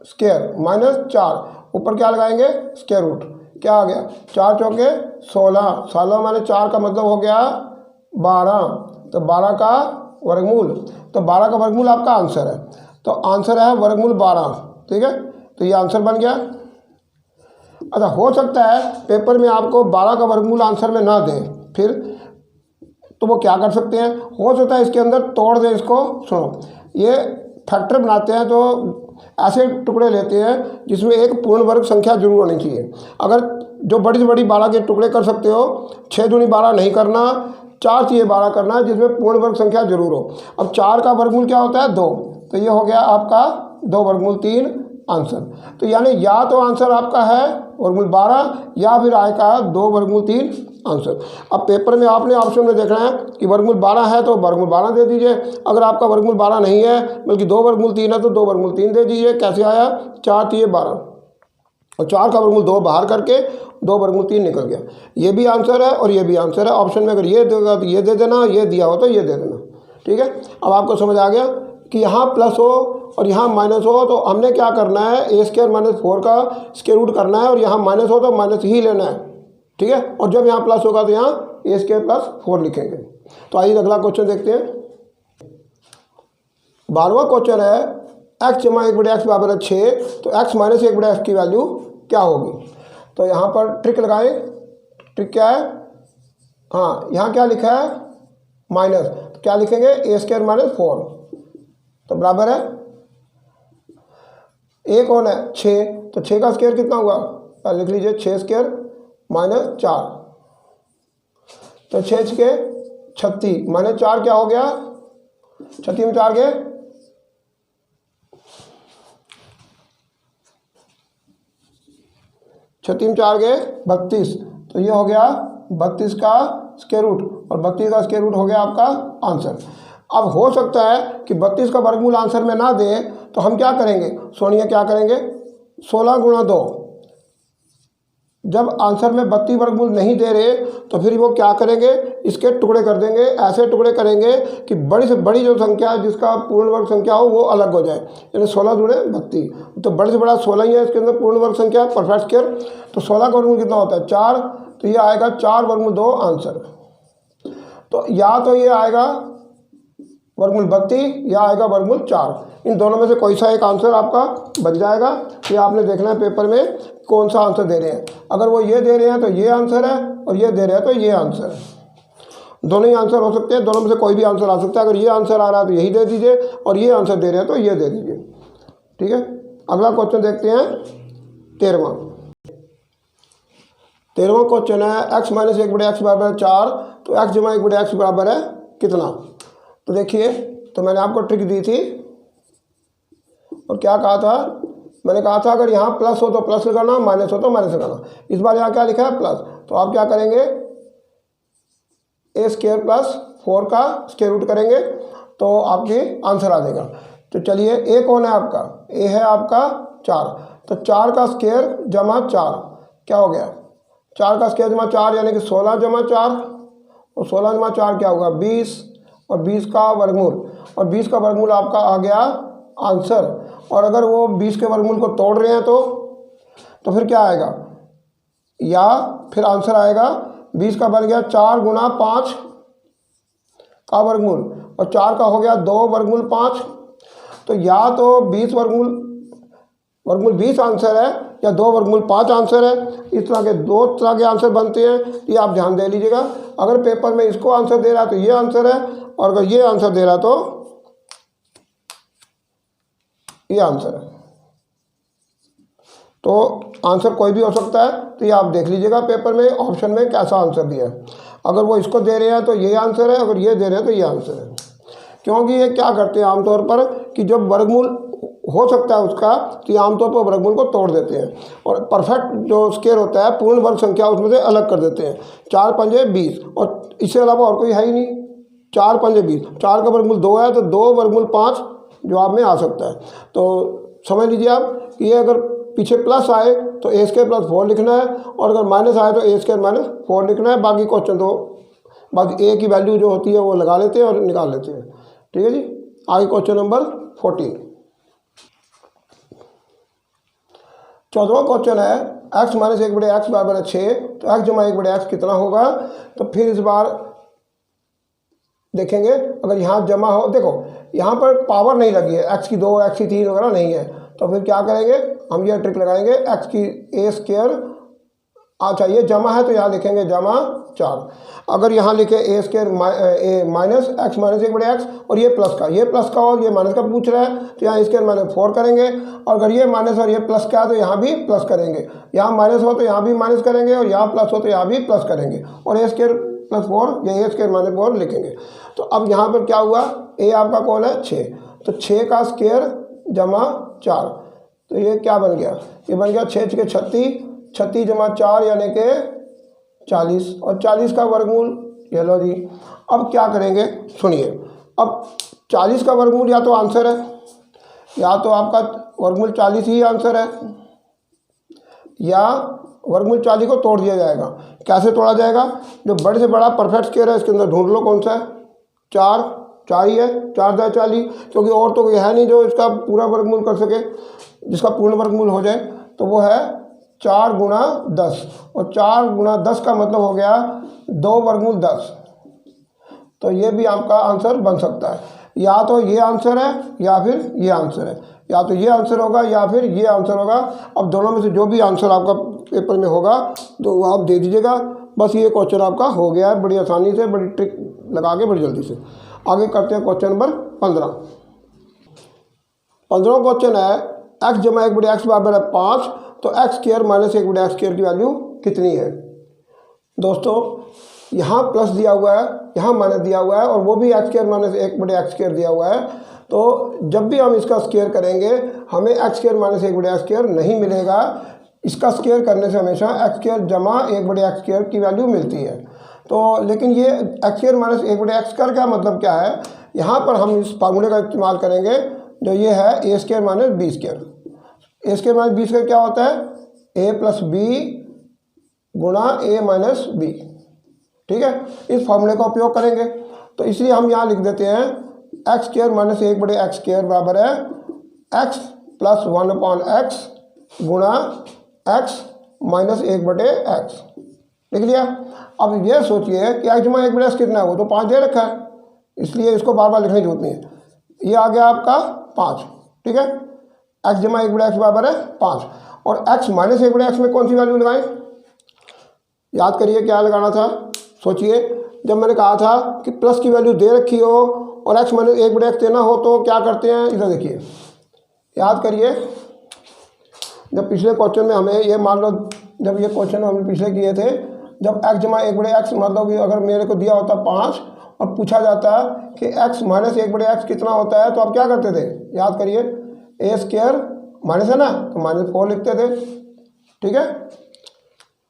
स्क्वायर -4 ऊपर क्या लगाएंगे स्क्वायर रूट, क्या आ गया 4 चौके 16, 16 - 4 का मतलब हो गया 12, तो 12 का वर्गमूल, तो 12 का वर्गमूल आपका आंसर है। तो आंसर है वर्गमूल 12, ठीक है, तो ये आंसर बन गया। अच्छा, हो सकता है पेपर में आपको 12 का वर्गमूल आंसर में ना दें, फिर तो वो क्या कर सकते हैं, हो सकता है इसके अंदर तोड़ दें इसको। सुनो, ये फैक्टर बनाते हैं तो ऐसे टुकड़े लेते हैं जिसमें एक पूर्ण वर्ग संख्या जरूर होनी चाहिए। अगर जो बड़ी से बड़ी 12 के टुकड़े कर सकते हो, 6 दूनी 12 नहीं करना, 4 चाहिए 12 करना है जिसमें पूर्ण वर्ग संख्या जरूर हो। अब 4 का वर्गमूल क्या होता है 2, तो ये हो गया आपका 2 वर्गमूल 3 आंसर। तो यानी या तो आंसर आपका है वर्गमूल 12 या फिर आएगा 2 वर्गमूल 3 आंसर। अब पेपर में आपने ऑप्शन में देखना है कि वर्गमूल 12 है तो वर्गमूल 12 दे दीजिए, अगर आपका वर्गमूल 12 नहीं है बल्कि 2 वर्गमूल 3 है तो 2 वर्गमूल 3 दे दीजिए। कैसे आया 4 3 12 और 4 का वर्गमूल 2 बाहर करके 2 वर्गमूल 3 निकल गया। ये भी आंसर है और ये भी आंसर है। ऑप्शन में अगर ये देगा तो ये दे देना, ये दिया हो तो ये दे देना, ठीक है। अब आपको समझ आ गया कि यहाँ प्लस हो और यहाँ माइनस हो तो हमने क्या करना है, ए स्क्वायर -4 का स्क्वायर रूट करना है और यहाँ माइनस हो तो माइनस ही लेना है, ठीक है। और जब यहाँ प्लस होगा तो यहाँ ए स्क्वायर प्लस 4 लिखेंगे। तो आइए अगला क्वेश्चन देखते हैं। 12वां क्वेश्चन है x जमा 1/x बराबर है 6, तो x - 1/x की वैल्यू क्या होगी। तो यहाँ पर ट्रिक लगाएं। ट्रिक क्या है, हाँ यहाँ क्या लिखा है माइनस, तो क्या लिखेंगे ए स्क्वायर -4, तो बराबर है ए कौन है 6, तो 6 का स्क्वायर कितना हुआ, पहले लिख लीजिए 6 स्क्वायर -4, तो 6 के 36 -4 क्या हो गया 36 में 4 गए 36 में 4 गए 32, तो ये हो गया 32 का स्क्वायर रूट और 32 का स्क्वायर रूट हो गया आपका आंसर। अब हो सकता है कि 32 का वर्गमूल आंसर में ना दे तो हम क्या करेंगे, सोनिया क्या करेंगे 16 × 2, जब आंसर में 32 वर्गमूल नहीं दे रहे तो फिर वो क्या करेंगे, इसके टुकड़े कर देंगे। ऐसे टुकड़े करेंगे कि बड़ी से बड़ी जो संख्या है जिसका पूर्ण वर्ग संख्या हो वो अलग हो जाए, यानी 16 × 32, तो बड़े से बड़ा 16 ही है, इसके अंदर पूर्ण वर्ग संख्या परफेक्ट स्क्वायर, तो 16 का वर्गमूल कितना होता है 4, तो ये आएगा 4 वर्गमूल 2 आंसर। तो या तो ये आएगा वर्गमूल 32 या आएगा वर्गमूल 4, इन दोनों में से कोई सा एक आंसर आपका बन जाएगा। ये आपने देखना है पेपर में कौन सा आंसर दे रहे हैं। अगर वो ये दे रहे हैं तो ये आंसर है और ये दे रहे हैं तो ये आंसर है, दोनों ही आंसर हो सकते हैं, दोनों में से कोई भी आंसर आ सकता है। अगर ये आंसर आ रहा है तो यही दे दीजिए और ये आंसर दे रहे हैं तो ये दे दीजिए, ठीक है। अगला क्वेश्चन देखते हैं 13वां क्वेश्चन है x - 1/x बराबर है 4, तो x जमा 1/x बराबर है कितना। तो देखिए, तो मैंने आपको ट्रिक दी थी और क्या कहा था, मैंने कहा था अगर यहाँ प्लस हो तो प्लस लगाना, माइनस हो तो माइनस लगाना। इस बार यहाँ क्या लिखा है प्लस, तो आप क्या करेंगे ए स्क्वायर प्लस 4 का स्क्वायर रूट करेंगे तो आपके आंसर आ जाएगा। तो चलिए ए कौन है आपका, ए है आपका 4, तो 4 का स्क्वायर जमा 4 क्या हो गया 4 का स्क्वायर जमा 4 यानी कि 16 जमा 4, और 16 जमा 4 क्या होगा 20, और 20 का वर्गमूल, और 20 का वर्गमूल आपका आ गया आंसर। और अगर वो 20 के वर्गमूल को तोड़ रहे हैं तो फिर क्या आएगा, या फिर आंसर आएगा 20 का बन गया 4 गुना 5 का वर्गमूल, और 4 का हो गया 2 वर्गमूल 5। तो या तो 20 वर्गमूल 20 आंसर है, या 2 वर्गमूल 5 आंसर है। इस तरह के 2 तरह के आंसर बनते हैं, ये आप ध्यान दे लीजिएगा। अगर पेपर में इसको आंसर दे रहा है तो ये आंसर है, और अगर ये आंसर दे रहा तो ये आंसर है। तो आंसर कोई भी हो सकता है, तो ये आप देख लीजिएगा पेपर में ऑप्शन में कैसा आंसर दिया है। अगर वो इसको दे रहे हैं तो ये आंसर है, अगर ये दे रहे हैं तो ये आंसर है। क्योंकि ये क्या करते हैं आमतौर पर कि जब वर्गमूल हो सकता है उसका, तो ये आमतौर पर वर्गमूल को तोड़ देते हैं, और परफेक्ट जो स्क्वायर होता है पूर्ण वर्ग संख्या उसमें से अलग कर देते हैं। 4 पंजे 20, और इससे अलावा और कोई है ही नहीं। 4 पंजे 20, 4 का वर्गमूल 2 है, तो 2 वर्गमूल 5 जवाब में आ सकता है। तो समझ लीजिए आप कि ये अगर पीछे प्लस आए तो ए स्क्वायर प्लस 4 लिखना है, और अगर माइनस आए तो ए स्क्वायर माइनस 4 लिखना है। बाकी क्वेश्चन तो बस ए की वैल्यू जो होती है वो लगा लेते हैं और निकाल लेते हैं। ठीक है जी। आगे क्वेश्चन नंबर 14। 14वां क्वेश्चन है x माइनस 1/x बराबर है 6, तो x जमा 1/x कितना होगा। तो फिर इस बार देखेंगे, अगर यहाँ जमा हो, देखो यहाँ पर पावर नहीं लगी है, x की 2 x की 3 वगैरह नहीं है, तो फिर क्या करेंगे हम, ये ट्रिक लगाएंगे, x की a स्क्वायर, अच्छा ये जमा है तो यहाँ लिखेंगे जमा 4। अगर यहाँ लिखे a square minus x minus 1/x, और ये प्लस का और ये माइनस का पूछ रहा है, तो यहाँ a स्क्वायर माइनस 4 करेंगे, और अगर ये माइनस और ये प्लस का है तो यहाँ भी प्लस करेंगे। यहाँ माइनस हो तो यहाँ भी माइनस करेंगे, और यहाँ प्लस हो तो यहाँ भी प्लस करेंगे, और a स्क्वायर प्लस 4 या a स्क्वायर माइनस 4 लिखेंगे। तो अब यहाँ पर क्या हुआ, a आपका कौन है 6, तो 6 का स्क्वायर जमा 4, तो ये क्या बन गया, ये बन गया 6 के 36, 36 जमा 4 यानी कि 40, और 40 का वर्गमूल, ये लो जी। अब क्या करेंगे सुनिए, अब 40 का वर्गमूल या तो आंसर है, या तो आपका वर्गमूल 40 ही आंसर है, या वर्गमूल 40 को तोड़ दिया जाएगा। कैसे तोड़ा जाएगा, जो बड़े से बड़ा परफेक्ट स्क्वायर है इसके अंदर ढूंढ लो कौन सा है, 4 ही है, 4 × 40, क्योंकि और तो कोई है नहीं जो इसका पूरा वर्गमूल कर सके, जिसका पूर्ण वर्गमूल हो जाए, तो वो है 4 गुणा 10, और 4 गुणा 10 का मतलब हो गया 2 वर्गमूल 10। तो ये भी आपका आंसर बन सकता है, या तो ये आंसर है या फिर ये आंसर है, या तो ये आंसर होगा या फिर ये आंसर होगा। अब दोनों में से जो भी आंसर आपका पेपर में होगा तो वो आप दे दीजिएगा। बस ये क्वेश्चन आपका हो गया है बड़ी आसानी से, बड़ी ट्रिक लगा के बड़ी जल्दी से। आगे करते हैं क्वेश्चन नंबर 15। 15वां क्वेश्चन है x जमा 1/x बराबर है 5, तो x square minus 1/x square की वैल्यू कितनी है। दोस्तों यहाँ प्लस दिया हुआ है, यहाँ माइनस दिया हुआ है, और वो भी x square minus 1/x square दिया हुआ है। तो जब भी हम इसका स्क्वायर करेंगे हमें x square minus 1/x square नहीं मिलेगा। इसका स्क्वायर करने से हमेशा x स्क्वायर जमा 1/x स्क्वायर की वैल्यू मिलती है। तो लेकिन ये x square minus 1/x square का मतलब क्या है, यहाँ पर हम इस फार्मूले का इस्तेमाल करेंगे जो ये है a square minus b square. a square minus b square क्या होता है, a प्लस b गुणा a माइनस b। ठीक है, इस फार्मूले का उपयोग करेंगे, तो इसलिए हम यहाँ लिख देते हैं x square minus 1/x square बराबर है x प्लस 1/x गुणा x माइनस 1/x। लिख लिया। अब ये सोचिए कि x जमा 1/x कितना है, वो तो 5 दे रखा है, इसलिए इसको बार बार लिखने की जरूरत नहीं है। ये आ गया आपका 5। ठीक है, x जमा 1/x बराबर है 5, और x माइनस 1/x में कौन सी वैल्यू लगाएं, याद करिए क्या लगाना था। सोचिए जब मैंने कहा था कि प्लस की वैल्यू दे रखी हो और x माइनस 1/x देना हो तो क्या करते हैं, इधर देखिए, याद करिए। जब पिछले क्वेश्चन में हमें ये मान लो, जब ये क्वेश्चन हमने पिछले किए थे, जब x जमा 1/x मतलब कि अगर मेरे को दिया होता 5 और पूछा जाता है कि x माइनस 1/x कितना होता है, तो आप क्या करते थे, याद करिए, a स्क्वायर माइनस है ना, तो माइनस 4 लिखते थे। ठीक है,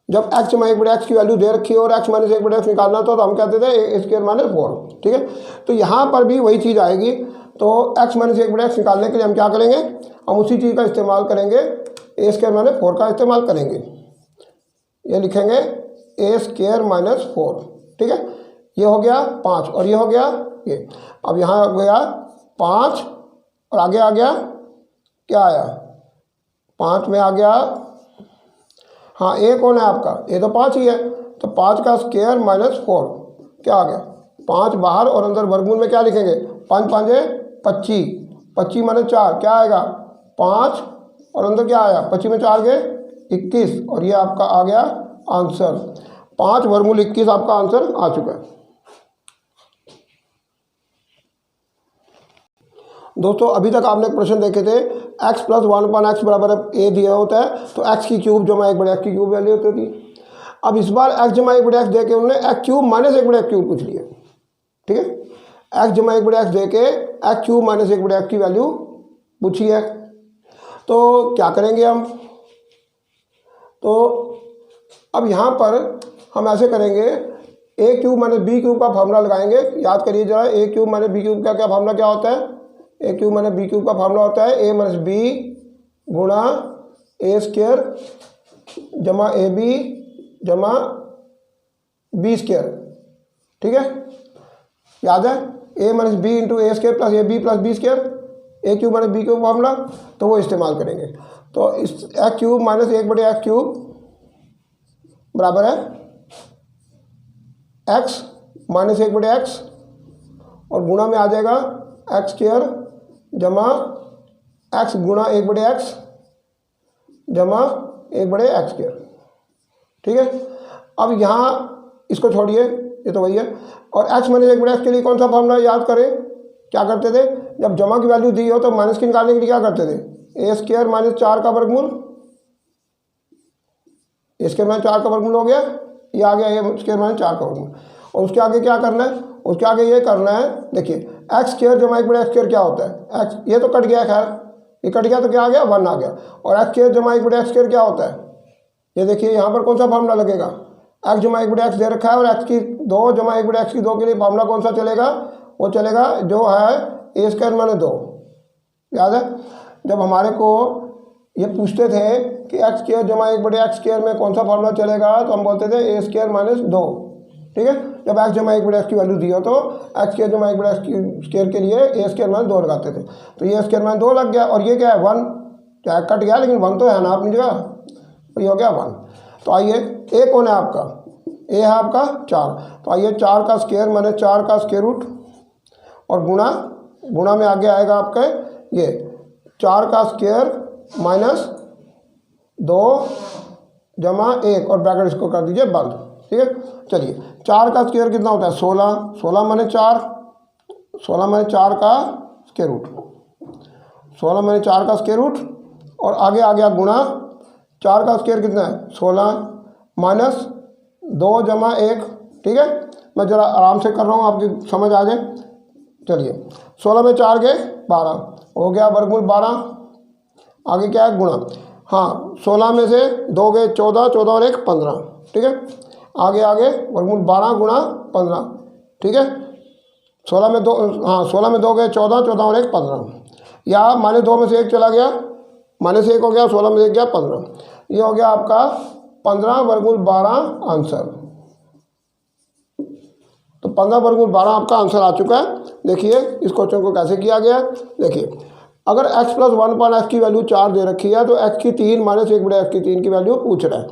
जब x जमा 1/x की वैल्यू दे रखी है और x माइनस 1/x निकालना था तो हम कहते थे a स्क्वायर माइनस 4। ठीक है, तो यहाँ पर भी वही चीज़ आएगी। तो x माइनस 1/x निकालने के लिए हम क्या करेंगे, हम उसी चीज़ का इस्तेमाल करेंगे, a स्क्वायर माइनस 4 का इस्तेमाल करेंगे। ये लिखेंगे ए स्क्वायर माइनस 4, ठीक है। ये हो गया 5 और ये हो गया ये। अब यहाँ आ गया 5 और आगे आ गया क्या आया, 5 में आ गया, हाँ ए कौन है आपका, ए तो 5 ही है, तो 5 का स्क्वायर माइनस 4 क्या आ गया, 5 बाहर और अंदर वर्गमूल में क्या लिखेंगे, 5 5 25, 25 माइनस 4 क्या आएगा 5 और अंदर क्या आया 25 में 4 गए 21 और ये आपका आ गया आंसर। 5 वर्गमूल 21 आपका आंसर आ चुका है। दोस्तों अभी तक आपने एक प्रश्न देखे थे x प्लस 1/x बराबर a दिया होता है तो x की क्यूब जमा 1/x की क्यूब वैल्यू होती थी। अब इस बार x जमा 1/x दे के उन्होंने x cube minus 1/x cube पूछ लिया, ठीक है। x जमा 1/x दे के x क्यूब माइनस 1/x की वैल्यू पूछी है, तो क्या करेंगे हम, तो अब यहाँ पर हम ऐसे करेंगे a cube minus b cube का फार्मूला लगाएंगे। याद करिए जरा, a cube minus b cube का क्या फार्मूला क्या होता है, A cube minus B cube का फार्मूला होता है ए माइनस बी गुणा ए स्क्वायर जमा ए बी जमा बी स्क्वायर, ठीक है। याद है, A minus B into A square plus A B plus B square, A cube minus B cube formula, तो वो इस्तेमाल करेंगे। तो इस x cube minus 1/x cube बराबर है एक्स माइनस 1/x और गुणा में आ जाएगा एक्स स्क्वायर जमा एक्स गुणा 1/x जमा 1/x स्क्वायर, ठीक है। अब यहाँ इसको छोड़िए, ये तो वही है, और x माइनस 1/x के लिए कौन सा फॉर्मूला याद करें, क्या करते थे, जब जमा की वैल्यू दी हो तो माइनस की निकालने के लिए क्या करते थे, ए स्क्वायर माइनस 4 का वर्गमूल, ए स्क्वायर माइनस 4 का वर्गमूल हो गया, ये आ गया ए स्क्वायर माइनस 4 का वर्गमूल, और उसके आगे क्या करना है, उसके आगे ये करना है, देखिए एक्स स्क्वायर जमा 1/x स्क्वायर क्या होता है, एक्स ये तो कट गया, खैर ये कट गया तो क्या आ गया 1 आ गया, और एक्स स्क्वायर जमा 1/x स्क्वायर क्या होता है, ये देखिए यहाँ पर कौन सा फार्मूला लगेगा, एक्स जमा 1/x दे रखा है और एक्स की 2 जमा 1/x की 2 के लिए फार्मूला कौन सा चलेगा, वो चलेगा जो है ए स्क्वायर माइनस 2। याद है, जब हमारे को ये पूछते थे कि एक्स स्क्वायर जमा 1/x स्क्वायर में कौन सा फार्मूला चलेगा, तो हम बोलते थे ए स्क्वायर माइनस 2, ठीक है। जब एक्स जमा 1/x की वैल्यू दी हो तो एक्स स्क्वायर जमा 1/x स्क्वायर के लिए ए स्क्वायर माइनस 2 लगाते थे, तो ये स्क्वायर माइनस 2 लग गया, और ये क्या है 1, चाहे कट गया लेकिन 1 तो है ना अपनी जगह, तो ये हो गया 1। तो आइए ए कौन है आपका, ए है आपका 4, तो आइए 4 का स्क्वायर माइनस 4 का स्क्वायर रूट और गुणा में आगे आएगा आपका ये 4 का स्क्वायर माइनस 2 जमा 1 और ब्रैकेट इसको कर दीजिए बंद, ठीक है। चलिए 4 का स्क्वायर कितना होता है 16, 16 माइनस 4, 16 माइनस 4 का स्क्वायर रूट, 16 माइनस 4 का स्क्वायर रूट और आगे आ गया गुणा 4 का स्क्वायर कितना है 16 माइनस 2 जमा 1, ठीक है। मैं ज़रा आराम से कर रहा हूँ आपकी समझ आ जाए। चलिए 16 में 4 गए 12 हो गया वर्गमूल 12, आगे क्या है गुणा, हाँ 16 में से 2 गए 14, 14 और 1 15, ठीक है। आगे वर्गमूल 12 गुणा 15, ठीक है। 16 में 2, हाँ 16 में 2 गए 14, 14 और 1 15, या माइनस 2 में से 1 चला गया, माइनस 1 हो गया, 16 में से 1 गया 15, ये हो गया आपका 15 वर्गमूल 12 आंसर। तो 15 वर्गमूल 12 आपका आंसर आ चुका है। देखिए इस क्वेश्चन को कैसे किया गया, देखिए अगर x प्लस 1/x की वैल्यू 4 दे रखी है तो x की 3 माइनस 1/x की 3 की वैल्यू पूछ रहा है,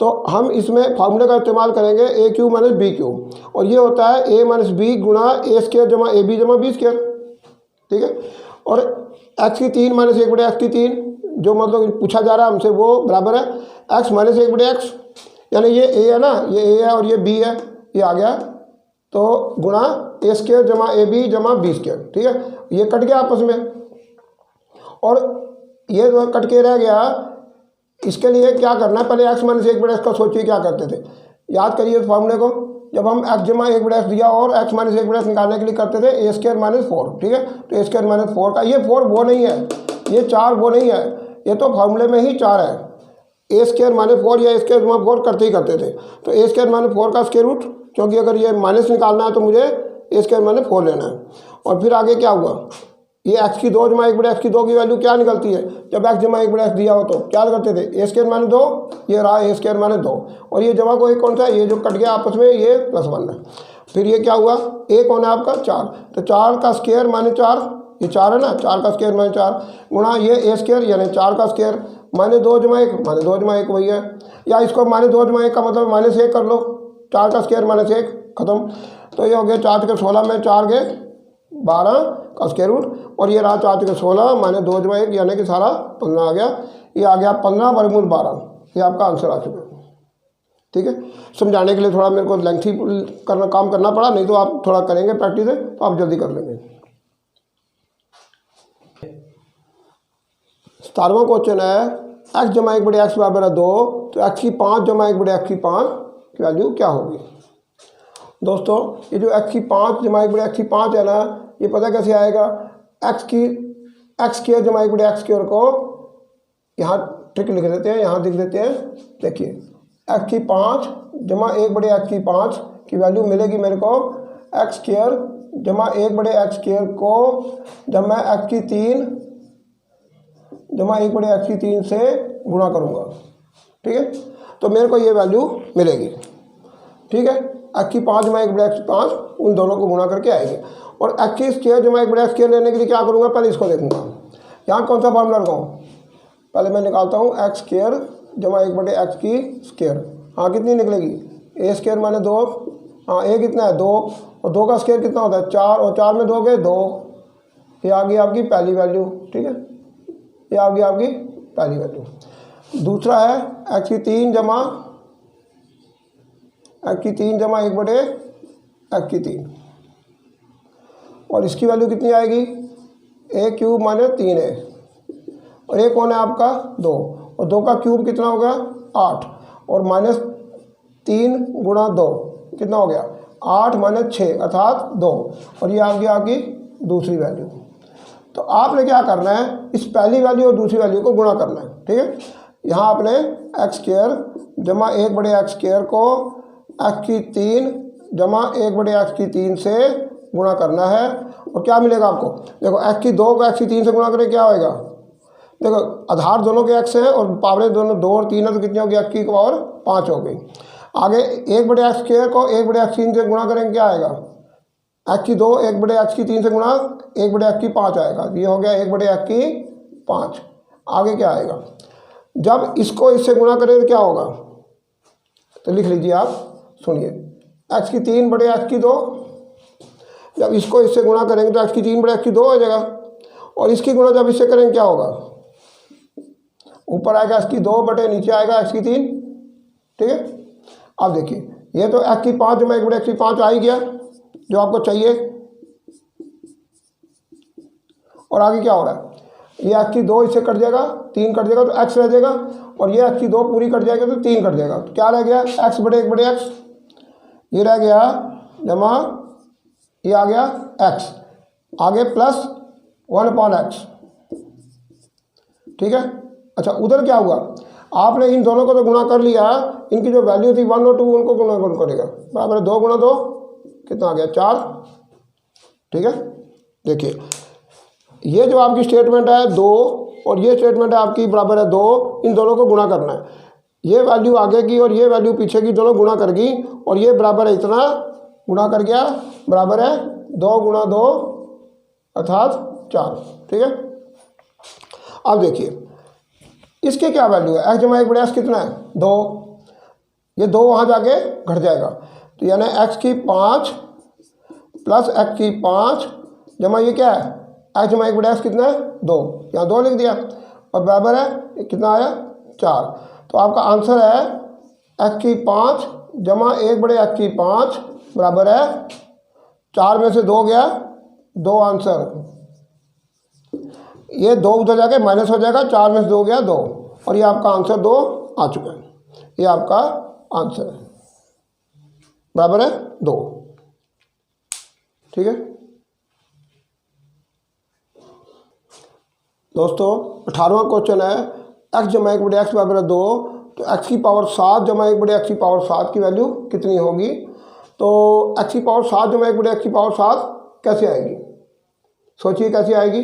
तो हम इसमें फार्मूले का इस्तेमाल करेंगे ए क्यूब माइनस बी क्यूब, और ये होता है ए माइनस बी गुणा ए स्क्वायर जमा ए बी जमा बी स्क्वायर, ठीक है। और x की 3 माइनस 1/x की 3 जो मतलब पूछा जा रहा है हमसे वो बराबर है x माइनस 1/x, यानी ये a है ना, ये a है और ये b है, ये आ गया, तो गुणा ए स्क्वायर जमा ए बी जमा बी स्क्वायर, ठीक है। ये कट गया आपस में और ये जो कट के रह गया, इसके लिए क्या करना है, पहले x माइनस 1/x का सोचिए क्या करते थे, याद करिए इस फॉर्मूले को, जब हम x जमा 1/x दिया और x माइनस 1/x निकालने के लिए करते थे ए स्क्वायर माइनस 4, ठीक है। तो ए स्क्वायर माइनस 4 का ये 4 वो नहीं है, ये 4 वो नहीं है, ये तो फार्मूले में ही 4 है, ए स्क्वायर माइनस 4 या ए स्क्वायर जमा 4 करते ही करते थे, तो ए स्क्वायर माइनस 4 का स्क्वायर रूट, क्योंकि अगर ये माइनस निकालना है तो मुझे ए स्क्वायर माइनस 4 लेना है, और फिर आगे क्या हुआ, ये x की 2 जमा 1 बटे x की 2 की वैल्यू क्या निकलती है? जब x जमा 1 बटे x दिया हो तो क्या करते थे? ए स्क्वायर माइनस 2, ये रहा ए स्क्वायर माइनस 2, और ये जमा को एक कौन सा है? ये जो कट गया आपस में, ये +1 है। फिर ये क्या हुआ? ए कौन है आपका? 4, तो 4 का स्क्वायर माइनस 4, ये 4 है ना, 4 का स्क्वायर माइनस 4 गुणा ये ए स्क्वायर यानी 4 का स्क्वायर माइनस 2 जमा 1, माइनस 2 जमा 1 वही है, या इसको माइनस 2 जमा 1 का मतलब माइनस 1 कर लो, 4 का स्क्वायर माइनस 1 खत्म। तो ये हो गया 4 के 16 में 4 के 12 का स्क्वायर रूट, और ये रहा 4 के 16 माइनस 2 जमा 1 यानी कि सारा 15 आ गया। ये आ गया 15 वर्गमूल 12, ये आपका आंसर आ चुका है। ठीक है, समझाने के लिए थोड़ा मेरे को लेंथी काम करना पड़ा, नहीं तो आप थोड़ा करेंगे प्रैक्टिस है तो आप जल्दी कर लेंगे। 17वां क्वेश्चन है x जमा 1 बटे x बराबर है 2, तो x की 5 जमा 1 बटे x की 5 की वैल्यू क्या होगी? दोस्तों ये जो x की 5 जमा 1 बटे x की 5 है ना, ये पता कैसे आएगा? x स्क्वायर जमा 1 बटे x स्क्वायर को यहाँ ट्रिक लिख देते हैं, यहाँ लिख देते हैं। देखिए x की 5 जमा 1 बटे x की 5 की वैल्यू मिलेगी मेरे को x स्क्वायर जमा 1 बटे x स्क्वायर को जब मैं x की 3 जमा 1 बटे x की 3 से गुणा करूँगा। ठीक है, तो मेरे को ये वैल्यू मिलेगी। ठीक है, x की 5 जमा 1 बटे x की 5 उन दोनों को गुणा करके आएगी। और x की स्क्वायर जमा 1 बटे x स्क्वायर लेने के लिए क्या करूँगा? पहले इसको देखूँगा, यहाँ कौन सा फार्मूला लगाऊँ? पहले मैं निकालता हूँ x स्क्वायर जमा 1 बटे x की स्क्वायर। हाँ कितनी निकलेगी? ए स्क्वायर माने 2, हाँ ए कितना है? 2, और 2 का स्क्वायर कितना होता है? 4, और 4 में 2 गए 2, ये आ गई आपकी पहली वैल्यू। ठीक है, ये आ गई आपकी पहली वैल्यू। दूसरा है x की 3 जमा 1 बटे x की 3, और इसकी वैल्यू कितनी आएगी? ए क्यूब माने 3a, और ये कौन है आपका? 2, और 2 का क्यूब कितना हो गया? 8, और माइनस 3 गुणा 2 कितना हो गया? 8 माइनस 6 अर्थात 2, और ये आ गई आपकी दूसरी वैल्यू। तो आपने क्या करना है? इस पहली वैल्यू और दूसरी वैल्यू को गुणा करना है। ठीक है, यहाँ आपने एक्स स्क्वायर जमा 1 बटे एक्स स्क्वायर को एक्स की 3 जमा 1 बटे एक्स की 3 से गुणा करना है, और क्या मिलेगा आपको? देखो एक्स की 2 को एक्स की 3 से गुणा करें क्या होएगा? देखो आधार दोनों के एक्स हैं और पावरें दोनों 2 और 3 है, तो कितनी होगी? एक्स की पावर 5 हो गई। आगे 1 बटे एक्स स्क्वायर को 1 बटे एक्स की 3 से गुणा करेंगे क्या आएगा? एक्स की 2 1 बटे एक्स की 3 से गुणा 1 बटे एक्स की 5 आएगा, ये हो गया 1 बटे एक्स की 5। आगे क्या आएगा? जब इसको इससे गुणा करें तो क्या होगा? तो लिख लीजिए आप, सुनिए, एक्स की 3 बटे एक्स की 2, जब इसको इससे गुणा करेंगे तो एक्स की 3 बटे एक्स की 2 हो जाएगा, और इसकी गुणा जब इससे करेंगे क्या होगा? ऊपर आएगा एक्स की 2 बटे नीचे आएगा एक्स की 3। ठीक है, अब देखिए ये तो एक्स की 5 जमा 1 बटे एक्स की 5 आ ही गया जो आपको चाहिए, और आगे क्या हो रहा है? ये एक्स की 2 इससे कट जाएगा, 3 कट जाएगा तो एक्स रह जाएगा, और ये एक्स की 2 पूरी कट जाएगा तो 3 कट जाएगा, तो क्या रह गया? एक्स बटे 1 बटे एक्स, ये रह गया जमा ये आ गया एक्स, आगे प्लस 1/x। ठीक है, अच्छा उधर क्या हुआ? आपने इन दोनों को तो गुणा कर लिया, इनकी जो वैल्यू थी 1 और 2 उनको गुणा करेगा, बराबर है 2 गुणा 2 कितना आ गया? 4। ठीक है, देखिए ये जो आपकी स्टेटमेंट है 2 और ये स्टेटमेंट है आपकी बराबर है 2, इन दोनों को गुणा करना है। ये वैल्यू आगे की और ये वैल्यू पीछे की दोनों गुणा करगी, और ये बराबर है इतना गुणा कर गया, बराबर है 2 गुणा 2 अर्थात 4। ठीक है, अब देखिए इसके क्या वैल्यू है? एक्स जमा 1 बटे एक्स कितना है? 2, ये 2 वहाँ जाके घट जाएगा, तो यानी एक्स की 5 प्लस एक्स की 5 जमा ये क्या है? एक्स जमा 1 बटे एक्स कितना है? 2, यहाँ 2 लिख दिया, और बराबर है कितना आया? 4। तो आपका आंसर है एक्स की 5 जमा 1 बटे एक्स की 5 बराबर है 4 में से 2 गया 2 आंसर, ये 2 उधर जाके माइनस हो जाएगा, 4 में से 2 गया 2, और ये आपका आंसर 2 आ चुका है, ये आपका आंसर है, बराबर है 2। ठीक है दोस्तों, 18वां क्वेश्चन है एक्स जमा 1 बटे एक्स बराबर है 2, तो एक्स की पावर 7 जमा 1 बटे एक्स की पावर 7 की वैल्यू कितनी होगी? तो एक्स की पावर 7 जमा 1 बटे एक्स की पावर 7 कैसे आएगी? सोचिए कैसी आएगी।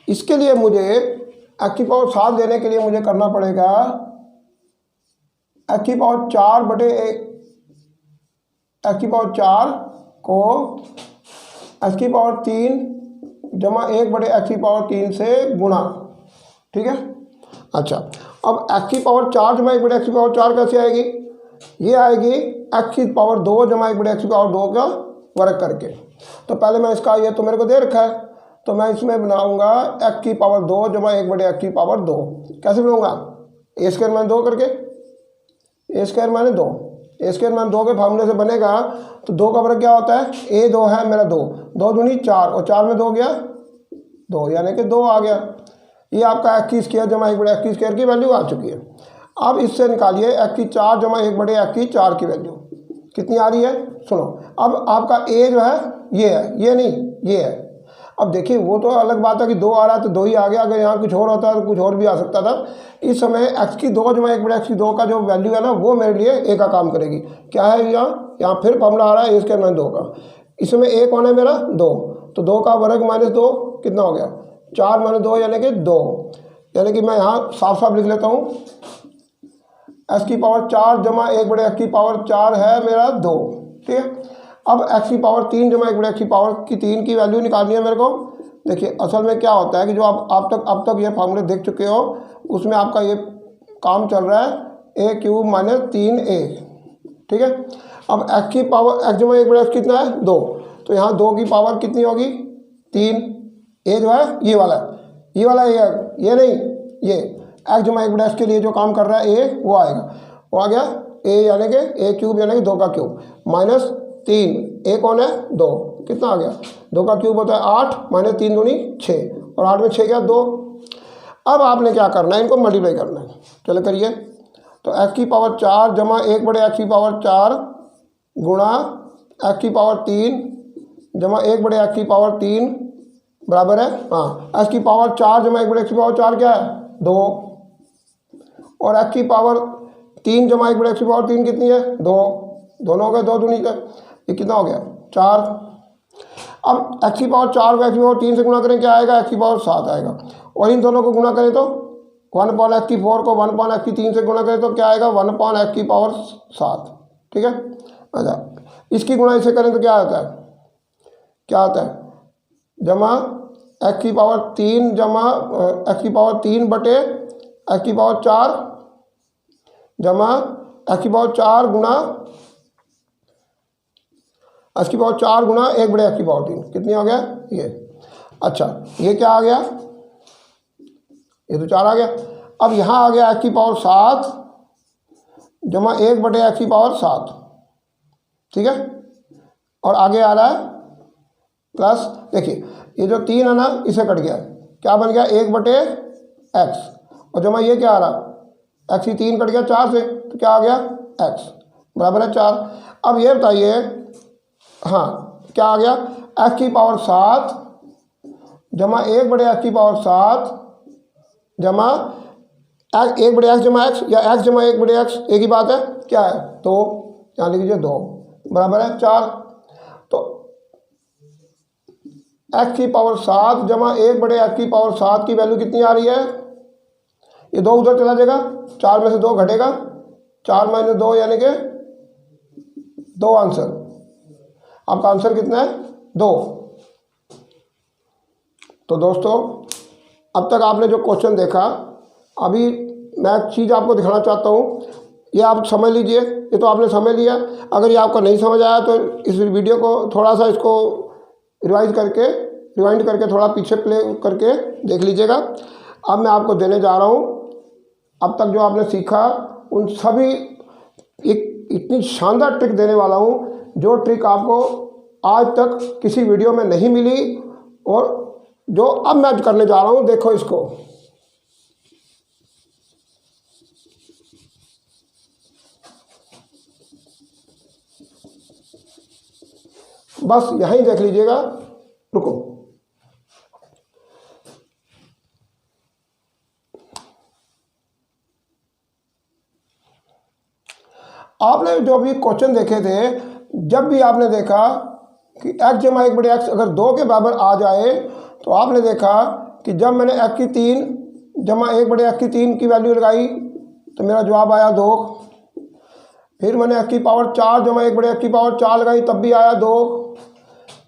इसके लिए मुझे x की पावर 7 देने के लिए मुझे करना पड़ेगा x की पावर 4 बटे x की पावर 4 को x की पावर 3 जमा 1 बटे x की पावर 3 से गुणा। ठीक है। अच्छा, अब x की पावर 4 जमा 1 बटे x की पावर 4 कैसे आएगी? ये आएगी x की पावर 2 जमा 1 बटे x की पावर 2 का वर्ग करके। तो पहले मैं इसका, ये तो मेरे को दे रखा है, तो मैं इसमें बनाऊंगा x की पावर 2 जमा 1 बटे x की पावर 2। कैसे बनाऊंगा? ए स्क्वायर माइनस 2 करके, ए स्क्वायर माइनस 2, ए स्क्वायर माइनस 2 के फार्मूले से बनेगा। तो 2 का वर्ग क्या होता है? ए 2 है मेरा 2, 2 दूनी 4 और 4 में 2 गया 2, यानी कि 2 आ गया। ये आपका x की स्क्वायर जमा 1 बटे x की स्क्वायर की वैल्यू आ चुकी है। अब इससे निकालिए x की 4 जमा 1 बटे x की 4 की वैल्यू कितनी आ रही है। सुनो, अब आपका a जो है ये है, ये नहीं ये है। अब देखिए वो तो अलग बात है कि 2 आ रहा है तो 2 ही आ गया, अगर यहाँ कुछ और होता तो कुछ और भी आ सकता था। इस समय x की 2 जमा 1 बटे x की 2 का जो वैल्यू है ना, वो मेरे लिए a का काम करेगी। क्या है यहाँ फिर फॉर्मूला आ रहा है a स्क्वायर माइनस 2 का। इसमें a कौन है मेरा? 2, तो 2 का वर्ग माइनस 2 कितना हो गया? 4 माइनस 2 यानी कि 2। यानी कि मैं यहाँ साफ साफ लिख लेता हूँ, x की पावर 4 जमा 1 बटे x की पावर 4 है मेरा 2। ठीक है। अब x की पावर 3 जमा 1 बटे x की पावर की 3 की वैल्यू निकालनी है मेरे को। देखिए असल में क्या होता है कि जो आप अब तक ये फार्मूले देख चुके हो, उसमें आपका ये काम चल रहा है a क्यूब माइनस 3a। ठीक है। अब x की पावर x जमा 1 बटे x कितना है? 2, तो यहाँ 2 की पावर कितनी होगी? 3। a जो है ये वाला ये नहीं, ये x जमा 1 बटे x के लिए जो काम कर रहा है a, वो आएगा, वो आ गया a यानी कि a क्यूब यानी कि 2 का क्यूब माइनस 3, a कौन है? 2, कितना आ गया? 2 का क्यूब होता है 8 माइनस 3 दूनी 6 और 8 में 6 गया 2। अब आपने क्या करना है? इनको मल्टीप्लाई करना है। चलो करिए। तो x की पावर 4 जमा 1 बटे x की पावर 4 गुणा x की पावर 3 जमा 1 बटे x की पावर 3 बराबर है, हाँ, x की पावर 4 जमा 1 बटे x की पावर 4 क्या है? 2, और x की पावर 3 जमा 1 बटे x की पावर 3 कितनी है? 2, दोनों हो गए 2 दूनी का, ये कितना हो गया? 4। अब x की पावर 4 को x की पावर 3 से गुणा करें, क्या आएगा? x की पावर 7 आएगा। और इन दोनों को गुणा करें तो 1/x की 4 को 1/x की 3 से गुणा करें तो क्या आएगा? 1/x की पावर 7। ठीक है। अच्छा, इसकी गुणा इसे करें तो क्या आता है? क्या आता है? जमा x की पावर 3 जमा x की पावर 3 बटे x की पावर 4 जमा x की पावर 4 गुणा x की पावर 4 गुणा 1 बटे x की पावर 3 कितनी हो गया? ये। अच्छा, ये क्या आ गया? ये तो 4 आ गया। अब यहाँ आ गया x की पावर 7 जमा 1 बटे x की पावर 7। ठीक है। और आगे आ रहा है प्लस, देखिए ये जो 3 है ना, इसे कट गया, क्या बन गया? 1 बटे x, और जमा ये क्या आ रहा? x की 3 कट गया 4 से, तो क्या आ गया? x बराबर है 4। अब ये बताइए, हाँ क्या आ गया? x की पावर 7 जमा 1 बटे x की पावर 7 जमा 1 बटे x जमा x, या x जमा 1 बटे x एक ही बात है, क्या है? तो यहाँ लिख लीजिए 2 बराबर है 4। तो x की पावर 7 जमा 1 बटे x की पावर 7 की वैल्यू कितनी आ रही है? ये 2 उधर चला जाएगा, 4 में से 2 घटेगा, 4 माइनस 2 यानी कि 2 आंसर। आपका आंसर कितना है? 2। तो दोस्तों अब तक आपने जो क्वेश्चन देखा, अभी मैं एक चीज़ आपको दिखाना चाहता हूँ, ये आप समझ लीजिए। ये तो आपने समझ लिया। अगर ये आपको नहीं समझ आया तो इस वीडियो को थोड़ा सा इसको रिवाइंड करके थोड़ा पीछे प्ले करके देख लीजिएगा। अब मैं आपको देने जा रहा हूँ, अब तक जो आपने सीखा उन सभी एक इतनी शानदार ट्रिक देने वाला हूँ, जो ट्रिक आपको आज तक किसी वीडियो में नहीं मिली, और जो अब मैं करने जा रहा हूँ, देखो इसको। बस यहीं देख लीजिएगा, रुको। आपने जो भी क्वेश्चन देखे थे, जब भी आपने देखा कि x जमा 1 बटे x अगर 2 के बराबर आ जाए तो आपने देखा कि जब मैंने x की 3 जमा 1 बटे x की 3 की वैल्यू लगाई तो मेरा जवाब आया 2। फिर मैंने x की पावर 4 जमा 1 बटे x की पावर 4 लगाई तब भी आया 2।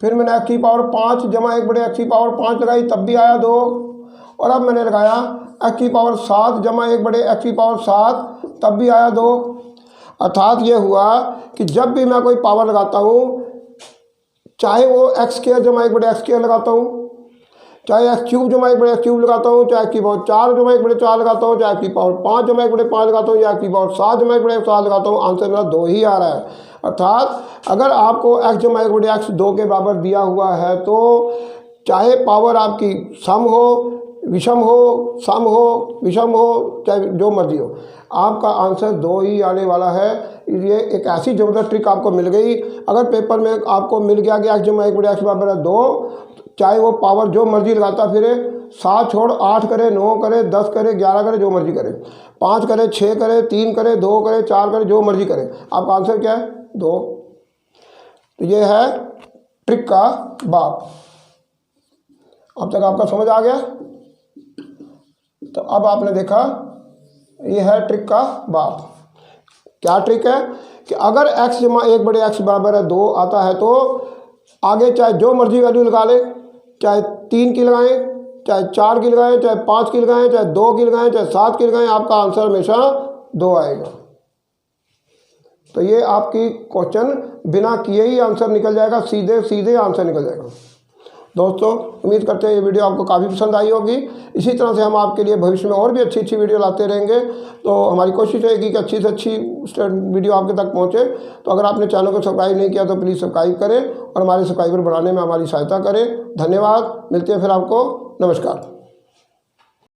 फिर मैंने x की पावर 5 जमा 1 बटे x की पावर 5 लगाई तब भी आया 2। और अब मैंने लगाया x की पावर 7 जमा 1 बटे x की पावर 7 तब भी आया 2। अर्थात ये हुआ कि जब भी मैं कोई पावर लगाता हूँ, चाहे वो x स्क्वायर जमा 1 बटे x स्क्वायर लगाता हूँ, चाहे x क्यूब जमा 1 बटे x क्यूब लगाता हूँ, चाहे x की पावर 4 जमा 1 बटे 4 लगाता हूँ, चाहे x की पावर 5 जमा 1 बटे 5 लगाता हूँ, या x की पावर 7 जमा 1 बटे 7 लगाता हूँ, आंसर मेरा 2 ही आ रहा है। अर्थात अगर आपको x जमा 1 बटे x 2 के बराबर दिया हुआ है तो चाहे पावर आपकी सम हो, विषम हो, सम हो, विषम हो, चाहे जो मर्जी हो, आपका आंसर 2 ही आने वाला है। ये एक ऐसी ज़बरदस्त ट्रिक आपको मिल गई। अगर पेपर में आपको मिल गया कि x जमा 1 बटे x बराबर है 2, चाहे वो पावर जो मर्जी लगाता फिरे, 7 छोड़ 8 करे, 9 करे, 10 करे, 11 करे, जो मर्जी करे, 5 करे, 6 करे, 3 करे, 2 करे, 4 करे, जो मर्जी करे, आपका आंसर क्या है? 2। तो ये है ट्रिक का बाप। अब तक आपका समझ आ गया? तो अब आपने देखा ये है ट्रिक का बाप। क्या ट्रिक है कि अगर x जमा 1 बटे x बराबर है 2 आता है तो आगे चाहे जो मर्जी वैल्यू लगा ले, चाहे 3 की लगाएं, चाहे 4 की लगाएं, चाहे 5 की लगाएं, चाहे 2 की लगाएं, चाहे 7 की लगाएं, आपका आंसर हमेशा 2 आएगा। तो ये आपकी क्वेश्चन बिना किए ही आंसर निकल जाएगा, सीधे सीधे आंसर निकल जाएगा। दोस्तों उम्मीद करते हैं ये वीडियो आपको काफ़ी पसंद आई होगी। इसी तरह से हम आपके लिए भविष्य में और भी अच्छी अच्छी वीडियो लाते रहेंगे। तो हमारी कोशिश रहेगी कि अच्छी से अच्छी वीडियो आपके तक पहुंचे। तो अगर आपने चैनल को सब्सक्राइब नहीं किया तो प्लीज़ सब्सक्राइब करें और हमारे सब्सक्राइबर बढ़ाने में हमारी सहायता करें। धन्यवाद। मिलते हैं फिर आपको। नमस्कार।